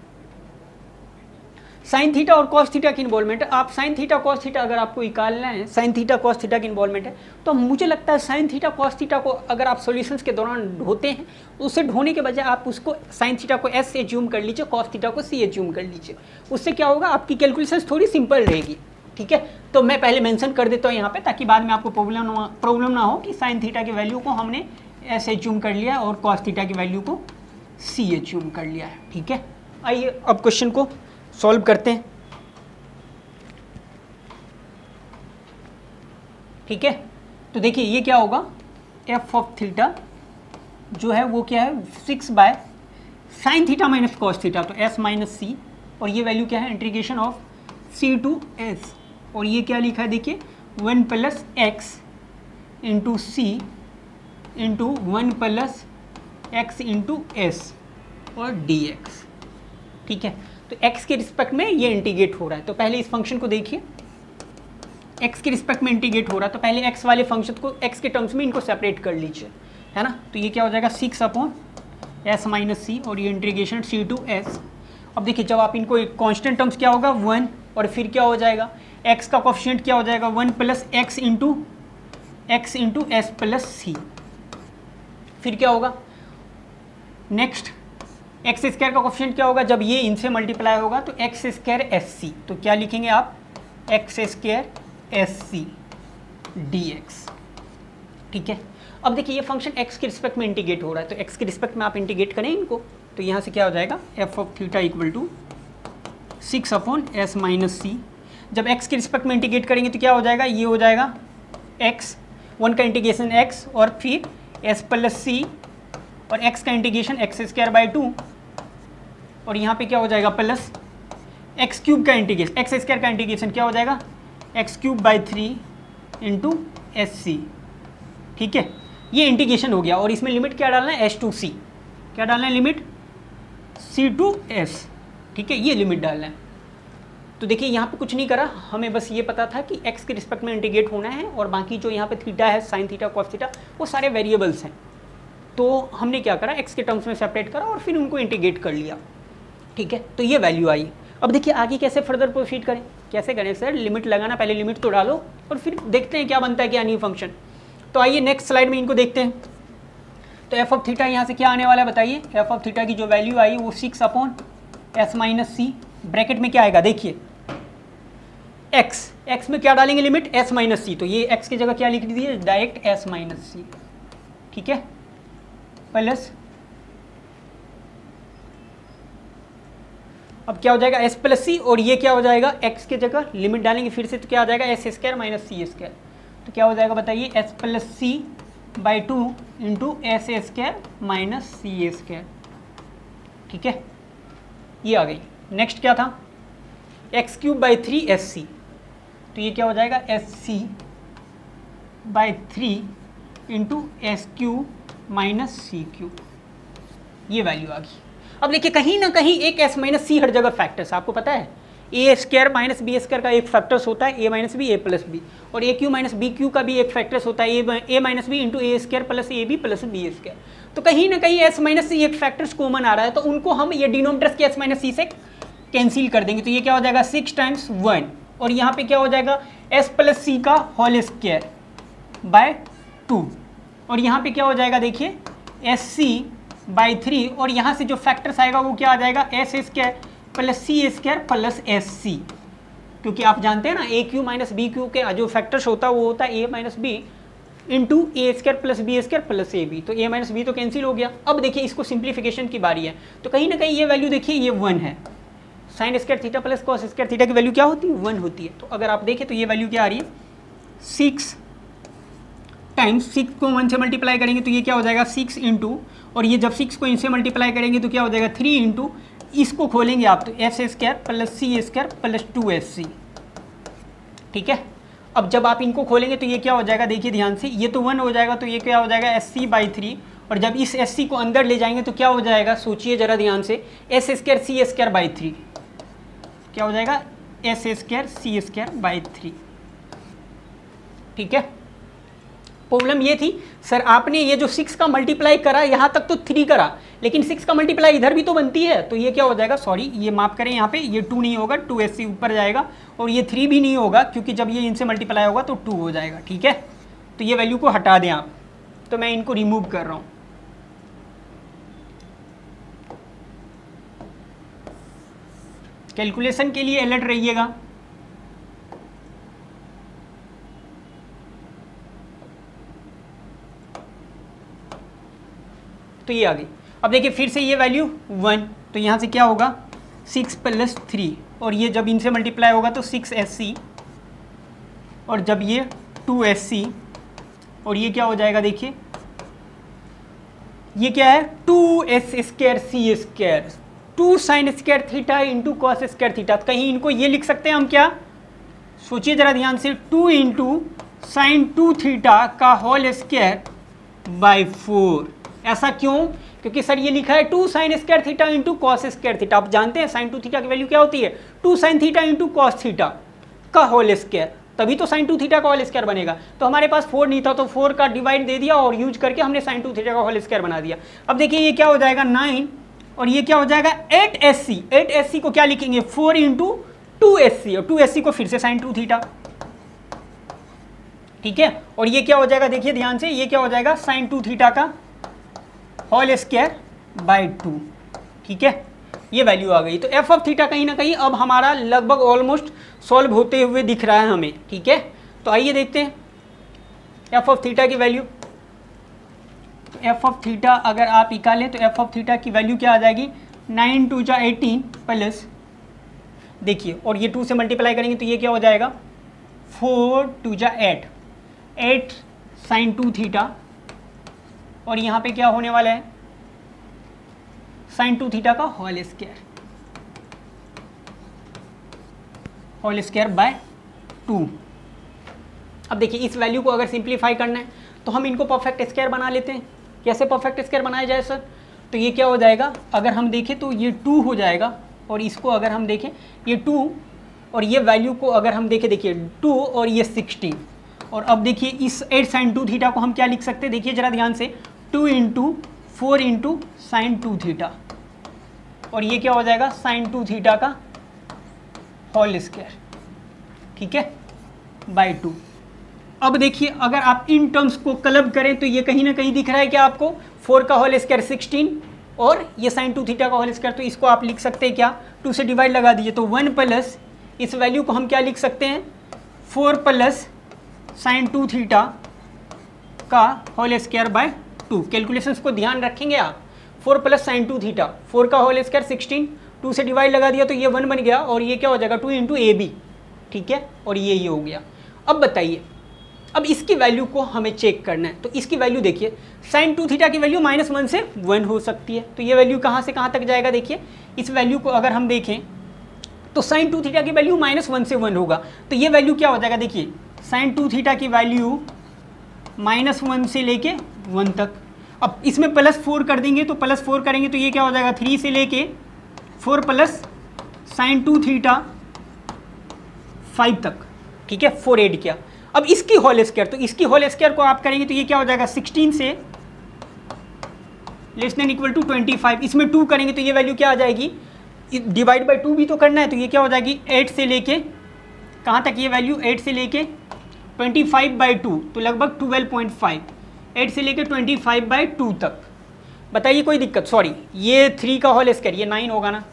साइन थीटा और कॉस थीटा की इन्वॉल्वमेंट है। आप साइन थीटा कॉस थीटा अगर आपको निकालना है, साइन थीटा कॉस थीटा की इन्वॉल्वमेंट है, तो मुझे लगता है साइन थीटा कॉस थीटा को अगर आप सॉल्यूशंस के दौरान ढोते हैं तो उसे ढोने के बजाय आप उसको साइन थीटा को एस एज्यूम कर लीजिए, कॉस थीटा को सी एज्यूम कर लीजिए। उससे क्या होगा, आपकी कैलकुलेशन थोड़ी सिंपल रहेगी। ठीक है, तो मैं पहले मेंशन कर देता हूँ यहाँ पे ताकि बाद में आपको प्रॉब्लम ना हो कि साइन थीटा की वैल्यू को हमने एस एज्यूम कर लिया और कॉस थीटा की वैल्यू को सी एज्यूम कर लिया है। ठीक है, आइए अब क्वेश्चन को सॉल्व करते हैं। ठीक है, तो देखिए ये क्या होगा, एफ ऑफ थीटा जो है वो क्या है 6 by sine theta minus cos theta, तो एस माइनस सी, और ये वैल्यू क्या है integration of c to s, और ये क्या लिखा है देखिए 1 plus x into c into 1 plus x into s और डी एक्स। ठीक है, तो x के रिस्पेक्ट में ये इंटीग्रेट हो रहा है, तो पहले इस फंक्शन को देखिए, x के रिस्पेक्ट में इंटीग्रेट हो रहा है, तो पहले x वाले फंक्शन को x के टर्म्स में इनको सेपरेट कर लीजिए, है ना। तो ये क्या हो जाएगा 6 अपॉन एस माइनस सी और ये इंटीग्रेशन सी टू एस। अब देखिए जब आप इनको कांस्टेंट टर्म्स क्या होगा 1 और फिर क्या हो जाएगा x का कोफिशिएंट क्या हो जाएगा 1 plus x into s plus c, फिर क्या होगा नेक्स्ट एक्स स्क्वायर का कोफिशिएंट क्या होगा जब ये इनसे मल्टीप्लाई होगा तो एक्स स्क्वायर एस सी, तो क्या लिखेंगे आप x square s c d x. ठीक है, अब देखिए ये फंक्शन x के रिस्पेक्ट में इंटीग्रेट हो रहा है, तो x के रिस्पेक्ट में आप इंटीग्रेट करें इनको, तो यहाँ से क्या हो जाएगा f of theta equal to 6 upon s minus c. जब x के रिस्पेक्ट में इंटीग्रेट करेंगे तो क्या हो जाएगा, ये हो जाएगा x 1 का इंटीग्रेशन x और फिर s प्लस सी और x का इंटीग्रेशन एक्स स्क्वायर बाई 2 और यहाँ पे क्या हो जाएगा प्लस एक्स क्यूब का इंटीग्रेशन, एक्स स्क्वायर का इंटीग्रेशन क्या हो जाएगा x cube by 3 into s c. ठीक है, ये इंटीग्रेशन हो गया और इसमें लिमिट क्या डालना है एस टू सी, क्या डालना है लिमिट सी टू एस। ठीक है, ये लिमिट डालना है। तो देखिए यहाँ पे कुछ नहीं करा, हमें बस ये पता था कि x के रिस्पेक्ट में इंटीग्रेट होना है और बाकी जो यहाँ पे थीटा है साइन थीटा कॉस थीटा वो सारे वेरिएबल्स हैं, तो हमने क्या करा x के टर्म्स में सेपरेट करा और फिर उनको इंटीग्रेट कर लिया। ठीक है, तो ये वैल्यू आई। अब देखिए आगे कैसे फर्दर प्रोसीड करें, कैसे करें सर, लिमिट लगाना, पहले लिमिट तो डालो और फिर देखते हैं क्या बनता है क्या नहीं फंक्शन। तो आइए नेक्स्ट स्लाइड में इनको देखते हैं। तो एफ ऑफ थीटा यहाँ से क्या आने वाला है बताइए, एफ ऑफ थीटा की जो वैल्यू आई वो 6 अपॉन एस माइनस सी, ब्रैकेट में क्या आएगा देखिए एक्स में क्या डालेंगे लिमिट एस माइनस सी, तो ये एक्स की जगह क्या लिख दीजिए डायरेक्ट एस माइनस सी। ठीक है, प्लस अब क्या हो जाएगा एस प्लस सी और ये क्या हो जाएगा एक्स की जगह लिमिट डालेंगे फिर से, तो क्या आ जाएगा s square minus c square, तो क्या हो जाएगा बताइए s plus c by 2 into s square minus c square. ठीक है, ये आ गई। नेक्स्ट क्या था x cube by 3 s c, तो ये क्या हो जाएगा s c by 3 into s cube minus c cube, ये वैल्यू आ गई। अब देखिए कहीं ना कहीं एक एस माइनस सी हर जगह फैक्टर्स, आपको पता है a square minus b square का एक फैक्टर्स होता है a minus b a plus b, और a cube minus b cube का भी एक फैक्टर्स होता है a minus b into a square plus a b plus b square. तो कहीं ना कहीं एस माइनस सी एक फैक्टर्स कॉमन आ रहा है, तो उनको हम ये डिनोमिनेटर्स के एस माइनस सी से कैंसिल कर देंगे, तो ये क्या हो जाएगा 6 टाइम्स 1 और यहाँ पे क्या हो जाएगा एस प्लस सी का होल स्क्वायर बाय 2 और यहाँ पे क्या हो जाएगा देखिए एस सी बाई 3 और यहाँ से जो फैक्टर्स आएगा वो क्या आ जाएगा s square plus c square plus s c, क्योंकि आप जानते हैं ना a cube minus b cube के जो फैक्टर्स होता है वो होता है a minus b into a square plus b square plus a b, तो ए माइनस बी तो कैंसिल हो गया। अब देखिए इसको सिंप्लीफिकेशन की बारी है, तो कहीं ना कहीं ये वैल्यू देखिए ये 1 है, sine square theta plus cos square theta की वैल्यू क्या होती है 1 होती है। तो अगर आप देखें तो ये वैल्यू क्या आ रही है 6 टाइम्स 6 को 1 से मल्टीप्लाई करेंगे तो ये क्या हो जाएगा 6 इंटू, और ये जब 6 को इनसे मल्टीप्लाई करेंगे तो क्या हो जाएगा 3 इंटू, इसको खोलेंगे आप तो S square plus c square plus 2SC, ठीक है। अब जब आप इनको खोलेंगे तो ये क्या हो जाएगा देखिए ध्यान से, ये तो 1 हो जाएगा तो ये क्या हो जाएगा SC/3, और जब इस SC को अंदर ले जाएंगे तो क्या हो जाएगा सोचिए जरा ध्यान से, S स्क्वायर C स्क्वायर 3, क्या हो जाएगा S स्क्वायर C स्क्वायर 3, ठीक है। प्रॉब्लम ये थी सर आपने ये जो 6 का मल्टीप्लाई करा यहाँ तक तो 3 करा, लेकिन 6 का मल्टीप्लाई इधर भी तो बनती है, तो ये क्या हो जाएगा सॉरी ये माफ करें यहाँ पे ये 2 नहीं होगा 2SC ऊपर जाएगा, और ये 3 भी नहीं होगा क्योंकि जब ये इनसे मल्टीप्लाई होगा तो 2 हो जाएगा, ठीक है। तो ये वैल्यू को हटा दें आप, तो मैं इनको रिमूव कर रहा हूँ। कैलकुलेशन के लिए अलर्ट रहिएगा। तो ये आ गई। अब देखिए फिर से ये वैल्यू 1, तो यहाँ से क्या होगा 6 + 3, और ये जब इनसे मल्टीप्लाई होगा तो 6SC, और जब ये 2SC, और ये क्या हो जाएगा देखिए ये क्या है 2S square C square 2 sine square theta into cos square theta. कहीं इनको ये लिख सकते हैं हम क्या, सोचिए जरा ध्यान से, 2 इंटू साइन 2 थीटा का होल स्क्वायर बाई 4। ऐसा क्यों, क्योंकि सर ये लिखा है 2 sine square theta into cos square theta. आप जानते हैं साइन 2 थीटा की वैल्यू क्या होती है 2 sine theta into cos theta का होल स्क्वायर, तभी तो साइन 2 थीटा का होल स्क्वायर बनेगा। तो हमारे पास 4 नहीं था तो 4 का डिवाइड दे दिया और यूज करके हमने साइन 2 थीटा का होल स्क्वायर बना दिया। अब देखिए ये क्या हो जाएगा 9, और ये क्या हो जाएगा 8SC। 8SC को क्या लिखेंगे 4 इंटू 2SC, और 2SC को फिर से साइन 2 थीटा, ठीक है। और ये क्या हो जाएगा देखिए ध्यान से, ये क्या हो जाएगा साइन 2 थीटा का होल स्क्वायर बाई 2, ठीक है। ये वैल्यू आ गई। तो एफ ऑफ थीटा कहीं ना कहीं अब हमारा लगभग ऑलमोस्ट सॉल्व होते हुए दिख रहा है हमें, ठीक है। तो आइए देखते हैं एफ ऑफ थीटा की वैल्यू। एफ ऑफ थीटा अगर आप निकालें तो एफ ऑफ थीटा की वैल्यू क्या आ जाएगी 9 2 जा 18 प्लस, देखिए और ये 2 से मल्टीप्लाई करेंगे तो ये क्या हो जाएगा 4 2 जा 8 साइन 2 थीटा, और यहाँ पे क्या होने वाला है साइन 2 थीटा का होल स्क्वायर बाय 2। अब देखिए इस वैल्यू को अगर सिंप्लीफाई करना है तो हम इनको परफेक्ट स्क्वायर बना लेते हैं। कैसे परफेक्ट स्क्वायर बनाया जाए सर, तो ये क्या हो जाएगा अगर हम देखें तो ये 2 हो जाएगा, और इसको अगर हम देखें ये 2, और ये वैल्यू को अगर हम देखें देखिए 2 और ये 16, और अब देखिए इस 8 साइन 2 थीटा को हम क्या लिख सकते हैं, देखिए जरा ध्यान से 2 इंटू 4 इंटू साइन 2 थीटा, और ये क्या हो जाएगा साइन 2 थीटा का होल स्क्वायर, ठीक है बाय 2। अब देखिए अगर आप इन टर्म्स को क्लब करें तो ये कहीं ना कहीं दिख रहा है क्या आपको 4 का होल स्क्वायर 16 और ये साइन 2 थीटा का होल स्क्वायर, तो इसको आप लिख सकते हैं क्या 2 से डिवाइड लगा दीजिए तो 1 प्लस इस वैल्यू को हम क्या लिख सकते हैं 4 प्लस साइन 2 थीटा का होल स्क्वायर बाय 2। कैलकुलेशंस को ध्यान रखेंगे आप, 4 प्लस साइन 2 थीटा 4 का होल स्क्वायर 16, 2 से डिवाइड लगा दिया तो ये 1 बन गया, और ये क्या हो जाएगा 2 इंटू AB, ठीक है, और ये हो गया। अब बताइए अब इसकी वैल्यू को हमें चेक करना है, तो इसकी वैल्यू देखिए साइन 2 थीटा की वैल्यू -1 से 1 हो सकती है, तो ये वैल्यू कहाँ से कहाँ तक जाएगा, देखिए इस वैल्यू को अगर हम देखें तो साइन 2 थीटा की वैल्यू -1 से 1 होगा, तो ये वैल्यू क्या हो जाएगा देखिए साइन 2 थीटा की वैल्यू -1 से लेके 1 तक। अब इसमें +4 कर देंगे तो +4 करेंगे तो ये क्या हो जाएगा 3 से लेके 4 प्लस साइन 2 थीटा 5 तक, ठीक है 4 ऐड किया। अब इसकी होल स्क्वायर, तो इसकी होल स्क्वायर को आप करेंगे तो ये क्या हो जाएगा 16 से लेस देन इक्वल टू 25, इसमें 2 करेंगे तो ये वैल्यू क्या आ जाएगी डिवाइड बाय 2 भी तो करना है, तो ये क्या हो जाएगी 8 से लेके कहाँ तक ये वैल्यू 8 से लेके 25/2, तो लगभग 12.5, 8 से लेके 25/2 तक। बताइए कोई दिक्कत, सॉरी ये 3 का होल स्क्वायर ये 9 होगा ना,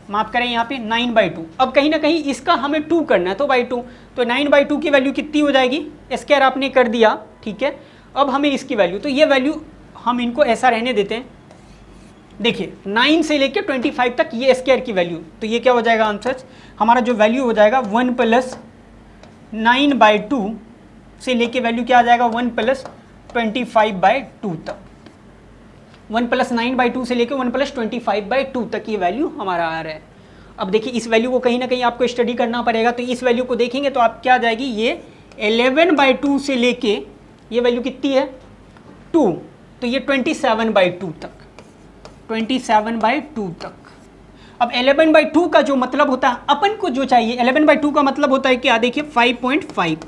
माफ करें यहाँ पे 9/2। अब कहीं ना कहीं इसका हमें 2 करना है तो बाई 2, तो 9/2 की वैल्यू कितनी हो जाएगी, स्क्वायर आपने कर दिया ठीक है। अब हमें इसकी वैल्यू, तो ये वैल्यू हम इनको ऐसा रहने देते हैं। देखिए 9 से लेके 25 तक ये स्क्वायर की वैल्यू, तो ये क्या हो जाएगा आंसर, हमारा जो वैल्यू हो जाएगा 1 + 9/2 से लेके वैल्यू क्या आ जाएगा 1 + 25/2 तक। 1 + 9/2 से लेके 1 + 25/2 तक ये वैल्यू हमारा आ रहा है। अब देखिए इस वैल्यू को कहीं ना कहीं आपको स्टडी करना पड़ेगा, तो इस वैल्यू को देखेंगे तो आप क्या आ जाएगी, ये 11/2 से लेके ये वैल्यू कितनी है 2, तो ये 27/2 तक, 27/2 तक। अब 11/2 का जो मतलब होता है अपन को जो चाहिए, 11/2 का मतलब होता है क्या, देखिए 5.5,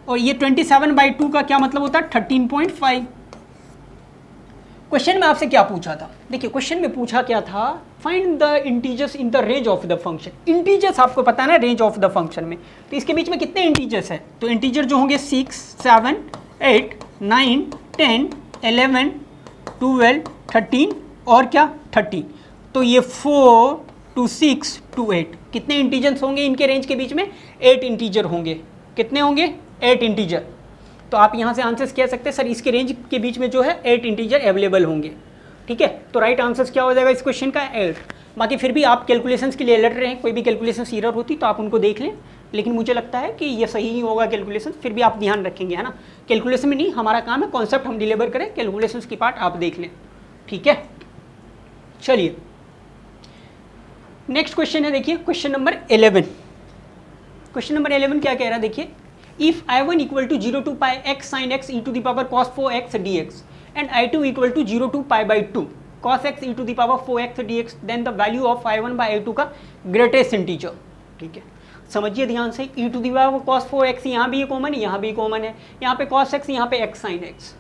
और ये 27/2 का क्या मतलब होता है 13.5। क्वेश्चन में आपसे क्या पूछा था, देखिए क्वेश्चन में पूछा क्या था, find the integers in the range of the function. Integers आपको पता है ना रेंज ऑफ द फंक्शन में, तो इसके बीच में कितने इंटीजर्स है, तो इंटीजर जो होंगे 6, 7, 8, 9, 10, 11, 12, 13 और क्या 30, तो ये 4 to 6 to 8 कितने इंटीजर्स होंगे इनके रेंज के बीच में, 8 इंटीजर होंगे। कितने होंगे 8 इंटीजर। तो आप यहाँ से आंसर्स कह सकते हैं सर इसके रेंज के बीच में जो है 8 इंटीजर अवेलेबल होंगे, ठीक है। तो राइट आंसर्स क्या हो जाएगा इस क्वेश्चन का 8। बाकी फिर भी आप कैलकुलेशंस के लिए अलर्ट रहें, कोई भी कैलकुलेशंस एरर होती तो आप उनको देख लें, लेकिन मुझे लगता है कि ये सही ही होगा कैलकुलेशन, फिर भी आप ध्यान रखेंगे, है ना। कैलकुलेशन में नहीं, हमारा काम है कॉन्सेप्ट हम डिलीवर करें, कैलकुलेशंस की पार्ट आप देख लें, ठीक है। चलिए नेक्स्ट क्वेश्चन है, देखिए क्वेश्चन नंबर 11। क्वेश्चन नंबर 11 क्या कह रहा है, देखिए if I1 = 0 to pi x sin x e to the power cos 4x dx and I2 = 0 to pi/2 cos x e to the power 4x dx, then the value of I1/I2 का greatest integer, ठीक है। समझिए ध्यान से, e to the power cos 4x यहाँ भी common है, यहाँ भी कॉमन है, यहाँ पे cos x, यहाँ पे x sin x।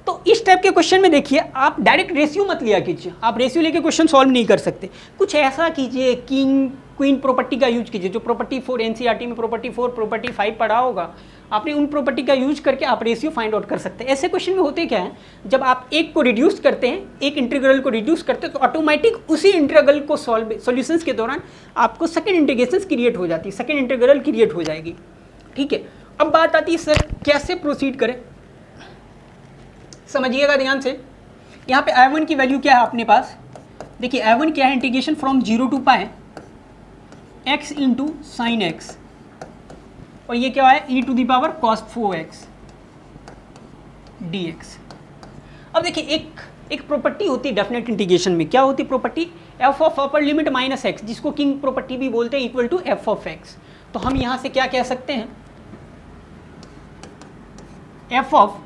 तो इस टाइप के क्वेश्चन में देखिए आप डायरेक्ट रेशियो मत लिया कीजिए, आप रेशियो लेके क्वेश्चन सॉल्व नहीं कर सकते। कुछ ऐसा कीजिए, किंग क्वीन प्रॉपर्टी का यूज कीजिए, जो प्रॉपर्टी 4 एनसीईआरटी में प्रॉपर्टी 4 प्रॉपर्टी 5 पढ़ा होगा आपने, उन प्रॉपर्टी का यूज करके आप रेशियो फाइंड आउट कर सकते हैं। ऐसे क्वेश्चन में होते क्या है, जब आप एक को रिड्यूस करते हैं, एक इंटीग्रल को रिड्यूस करते हैं, तो ऑटोमेटिक उसी इंटीग्रल को सॉल्यूशंस के दौरान आपको सेकंड इंटीग्रेशंस क्रिएट हो जाती है, सेकंड इंटीग्रल क्रिएट हो जाएगी, ठीक है। अब बात आती है सर कैसे प्रोसीड करें, समझिएगा ध्यान से। यहाँ पे I1 की वैल्यू क्या है अपने पास, देखिए I1 क्या है, integration from 0 to pi x into sine x, और ये क्या है e to the power cos 4x dx। अब देखिए एक प्रॉपर्टी होती है डेफिनेट इंटीग्रेशन में, क्या होती है property, f of upper limit minus x, जिसको किंग प्रॉपर्टी भी बोलते हैं, equal to f of x। तो हम यहाँ से क्या कह सकते हैं, f of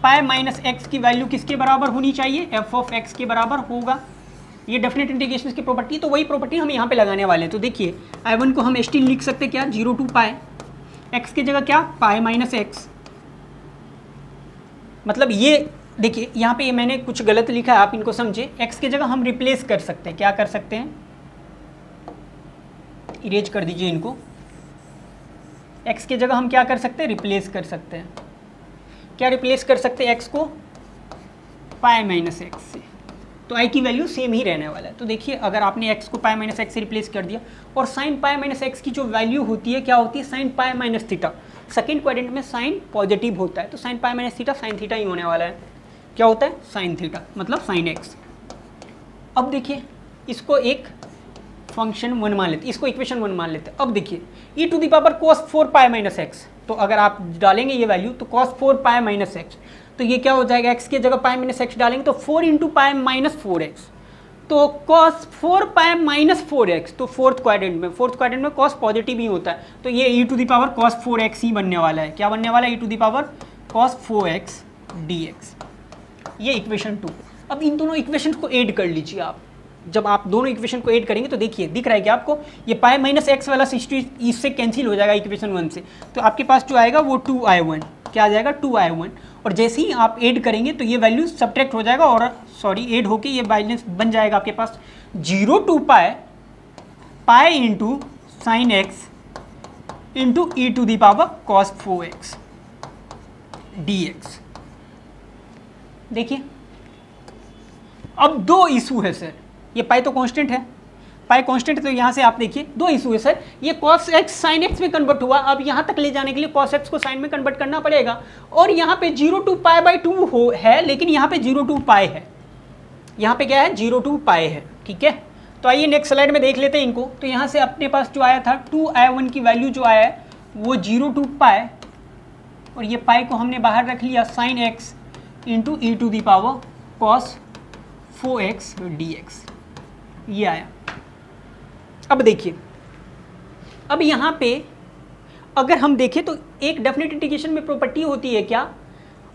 pi minus x की वैल्यू किसके बराबर होनी चाहिए, f ऑफ x के बराबर होगा। ये डेफिनेट इंटीग्रेशन की प्रॉपर्टी, तो वही प्रॉपर्टी हम यहाँ पे लगाने वाले हैं। तो देखिए I1 को हम स्टिल लिख सकते हैं क्या, 0 to pi, x की जगह क्या पाई माइनस एक्स। मतलब ये देखिए यहाँ पे मैंने कुछ गलत लिखा है, आप इनको समझे। x की जगह हम रिप्लेस कर सकते हैं, क्या कर सकते हैं, इरेज कर दीजिए इनको। x की जगह हम क्या कर सकते हैं, रिप्लेस कर सकते हैं। क्या रिप्लेस कर सकते हैं x को, पाई माइनस एक्स से, तो i की वैल्यू सेम ही रहने वाला है। तो देखिए अगर आपने x को पाई माइनस एक्स से रिप्लेस कर दिया, और साइन पाई माइनस एक्स की जो वैल्यू होती है क्या होती है, sine pi minus theta. Second quadrant में साइन पॉजिटिव होता है, तो sine pi minus theta sine theta ही होने वाला है। क्या होता है, साइन थीटा, मतलब साइन एक्स। अब देखिए इसको एक फंक्शन 1 मान लेते, इसको इक्वेशन 1 मान लेते। अब देखिए e to the power cos 4 pi minus x, तो अगर आप डालेंगे ये वैल्यू तो cos 4 पाई माइनस एक्स, तो ये क्या हो जाएगा, x की जगह पाई माइनस एक्स डालेंगे तो 4 इंटू पाई माइनस 4x, तो cos 4 पाई माइनस 4x, तो फोर्थ क्वाड्रेंट में cos पॉजिटिव ही होता है, तो ये e to the power cos 4x ही बनने वाला है। क्या बनने वाला है, e to the power cos 4x dx। ये इक्वेशन 2। अब इन दोनों इक्वेशन को ऐड कर लीजिए आप। जब आप दोनों इक्वेशन को ऐड करेंगे तो देखिए दिख रहा है कि आपको ये पाई माइनस एक्स वाला सिस्टम इससे कैंसिल हो जाएगा इक्वेशन 1 से, तो आपके पास जो आएगा वो 2i1, क्या आ जाएगा 2i1। और जैसे ही आप ऐड करेंगे तो ये वैल्यू सब्ट्रैक्ट हो जाएगा, और सॉरी ऐड होके ये बैलेंस बन जाएगा आपके पास 0 to pi into sine x into e to the power cos 4x dx। देखिए अब दो इशू है सर, ये पाई तो कांस्टेंट है, पाई कांस्टेंट, तो यहाँ से आप देखिए दो इशू है सर, ये cos x sin x में कन्वर्ट हुआ, अब यहाँ तक ले जाने के लिए cos x को sin में कन्वर्ट करना पड़ेगा, और यहाँ पे 0 to पाई बाई 2 हो है, लेकिन यहाँ पे 0 to पाई है, यहाँ पे क्या है 0 to पाई है, ठीक है। तो आइए नेक्स्ट स्लाइड में देख लेते हैं इनको। तो यहाँ से अपने पास जो आया था 2i1 की वैल्यू जो आया है वो 0 to पाई, और ये पाई को हमने बाहर रख लिया sin x into e to the power cos 4x dx, ये आया। अब देखिए, अब यहाँ पे अगर हम देखें तो एक डेफिनेट इंटीग्रेशन में प्रॉपर्टी होती है क्या,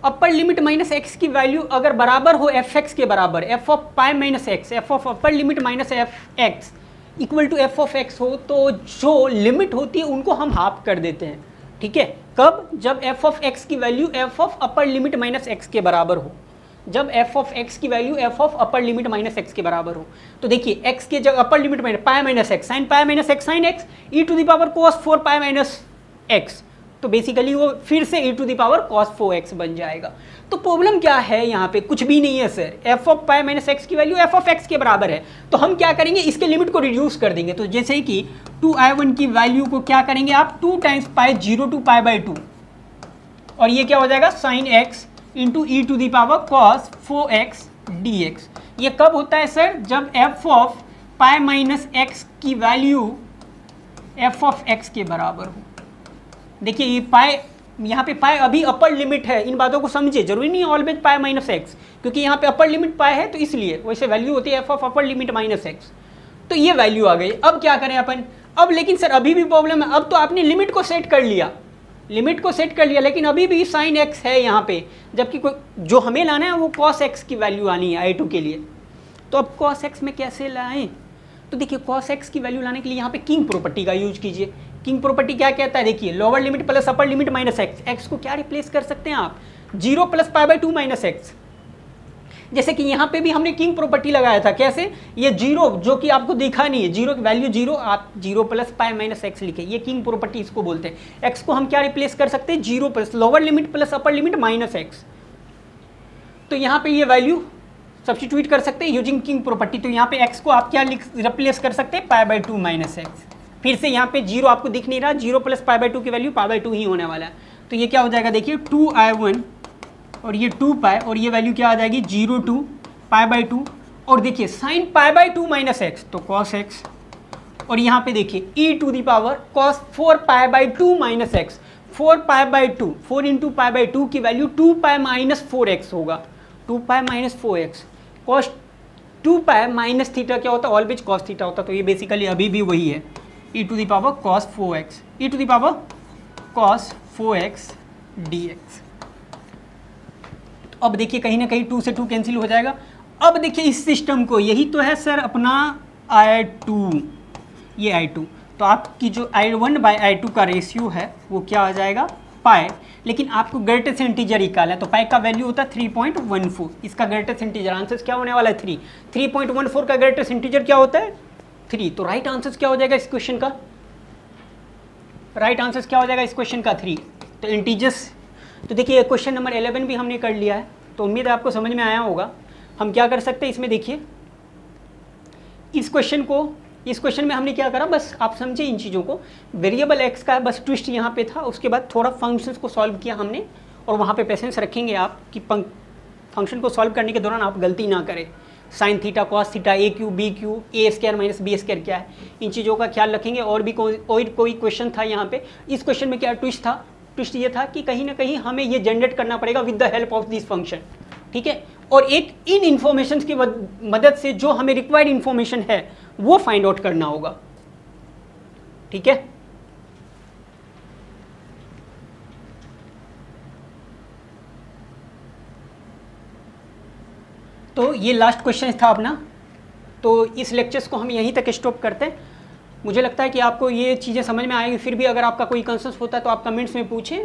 अपर लिमिट माइनस एक्स की वैल्यू अगर बराबर हो एफ एक्स के बराबर, f of pi minus x, f of upper limit minus f x equal to f of x हो, तो जो लिमिट होती है उनको हम हाफ कर देते हैं, ठीक है। कब? जब एफ ऑफ एक्स की value f of upper limit minus x के बराबर हो, जब एफ ऑफ एक्स की value f of upper limit minus x के बराबर हो। तो देखिए एक्स के जगह upper limit minus pi minus x, sine pi minus x sine x, e to the power cos 4 pi minus x, तो basically वो फिर से e to the power cos 4x बन जाएगा। तो प्रॉब्लम क्या है यहाँ पे? कुछ भी नहीं है sir, F of pi minus x की वैल्यू एफ ऑफ एक्स के बराबर है, तो हम क्या करेंगे, इसके लिमिट को रिड्यूस कर देंगे। तो जैसे कि 2i1 की वैल्यू को क्या करेंगे आप, 2 times pi 0 to pi by 2, और ये क्या हो जाएगा sine x into e to the power cos 4x dx। ये कब होता है सर? जब f of pi minus x की वैल्यू एफ ऑफ एक्स के बराबर हो। देखिए ये पाई, यहाँ पे पाई अभी अपर लिमिट है, इन बातों को समझिए, जरूरी नहीं ऑलवेज पाई माइनस एक्स, क्योंकि यहाँ पे अपर लिमिट पाई है तो इसलिए, वैसे वैल्यू होती है F of upper limit minus x. तो ये वैल्यू आ गई। अब क्या करें अपन? अब लेकिन सर अभी भी प्रॉब्लम है, अब तो आपने लिमिट को सेट कर लिया, लिमिट को सेट कर लिया, लेकिन अभी भी साइन एक्स है यहाँ पे, जबकि कोई जो हमें लाना है वो कॉस एक्स की वैल्यू आनी है i2 के लिए। तो अब कॉस एक्स में कैसे लाएं? तो देखिए कॉस एक्स की वैल्यू लाने के लिए यहाँ पे किंग प्रॉपर्टी का यूज कीजिए। किंग प्रॉपर्टी क्या कहता है? देखिए लोअर लिमिट प्लस अपर लिमिट माइनस एक्स, एक्स को क्या रिप्लेस कर सकते हैं आप, 0 plus pi by 2 minus x. जैसे कि यहाँ पे भी हमने किंग प्रॉपर्टी लगाया था, कैसे? ये 0 जो कि आपको दिखा नहीं है, 0 की वैल्यू 0, आप 0 प्लस पाई माइनस एक्स लिखे, ये किंग प्रॉपर्टी इसको बोलते हैं। एक्स को हम क्या रिप्लेस कर सकते हैं, 0 प्लस लोअर लिमिट प्लस अपर लिमिट माइनस एक्स। तो यहाँ पे ये वैल्यू सब्स्टिट्यूट कर सकते हैं यूजिंग किंग प्रॉपर्टी। तो यहाँ पे एक्स को आप क्या रिप्लेस कर सकते हैं, पाई बाई 2 माइनस एक्स। फिर से यहाँ पे 0 आपको दिख नहीं रहा, 0 प्लस पाई बाई 2 की वैल्यू पाई बाई 2 ही होने वाला है। तो ये क्या हो जाएगा, देखिए 2i1 और ये 2 पाई, और ये वैल्यू क्या आ जाएगी 0 to पाई बाई 2, और देखिए sine pi by 2 minus x तो कॉस एक्स, और यहाँ पे देखिए e to the power cos 4 pi by 2 minus x, 4 pi by 2, 4 into pi by 2 की वैल्यू 2 पाई माइनस 4x होगा, 2 pi minus 4x। Cos 2 pi minus theta क्या होता है, ऑलवेज कॉस थीटा होता है, तो ये बेसिकली अभी भी वही है, e to the power cos 4x, e to the power cos 4x dx। तो अब देखिए कहीं ना कहीं 2 से 2 कैंसिल हो जाएगा। अब देखिए इस सिस्टम को, यही तो है सर अपना I2, ये I2, तो आपकी जो I1 बाई I2 का रेशियो है वो क्या आ जाएगा, पाई, लेकिन आपको ग्रेटेस्ट इंटीजर निकालना है, तो पाई का वैल्यू होता है 3.14, इसका ग्रेटेस्ट इंटीजर आंसर क्या होने वाला है 3, 3.14 का ग्रेटेस्ट इंटीजर क्या होता है 3। तो राइट आंसर क्या हो जाएगा इस क्वेश्चन का, राइट आंसर क्या हो जाएगा इस क्वेश्चन का 3। तो इंटीजर्स, तो देखिए क्वेश्चन नंबर 11 भी हमने कर लिया है, तो उम्मीद है आपको समझ में आया होगा। हम क्या कर सकते हैं इसमें, देखिए इस क्वेश्चन में हमने क्या करा, बस आप समझे इन चीज़ों को, वेरिएबल एक्स का बस ट्विस्ट यहाँ पे था, उसके बाद थोड़ा फंक्शंस को सॉल्व किया हमने, और वहाँ पे पेशेंस रखेंगे आप कि फंक्शन को सॉल्व करने के दौरान आप गलती ना करें। Sine theta cos theta a q b q a square minus b square क्या है, इन चीज़ों का ख्याल रखेंगे। और भी कोई क्वेश्चन था यहाँ पे, इस क्वेश्चन में क्या ट्विस्ट था, ट्विस्ट ये था कि कहीं ना कहीं हमें ये जनरेट करना पड़ेगा with the help of this function, ठीक है, और एक इन इन्फॉर्मेशन की मदद से जो हमें रिक्वायर्ड इन्फॉर्मेशन है वो फाइंड आउट करना होगा, ठीक है। तो ये लास्ट क्वेश्चन था अपना, तो इस लेक्चर्स को हम यहीं तक स्टॉप करते हैं। मुझे लगता है कि आपको ये चीज़ें समझ में आएगी, फिर भी अगर आपका कोई कंसर्न होता है तो आप कमेंट्स में पूछें,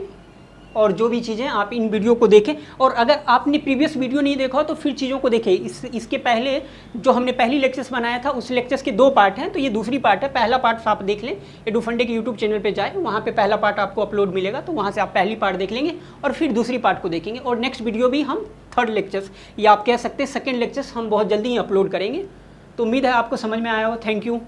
और जो भी चीज़ें आप इन वीडियो को देखें, और अगर आपने प्रीवियस वीडियो नहीं देखा हो तो फिर चीज़ों को देखें। इसके पहले जो हमने पहली लेक्चर्स बनाया था उस लेक्चर्स के 2 पार्ट हैं, तो ये दूसरी पार्ट है। पहला पार्ट आप देख लें, एडुफंडे के यूट्यूब चैनल पे जाए, वहाँ पे पहला पार्ट आपको अपलोड मिलेगा, तो वहाँ से आप पहली पार्ट देख लेंगे और फिर दूसरी पार्ट को देखेंगे, और नेक्स्ट वीडियो भी हम थर्ड लेक्चर्स या आप कह सकते हैं सेकेंड लेक्चर्स हम बहुत जल्दी ही अपलोड करेंगे। तो उम्मीद है आपको समझ में आया हो। Thank you.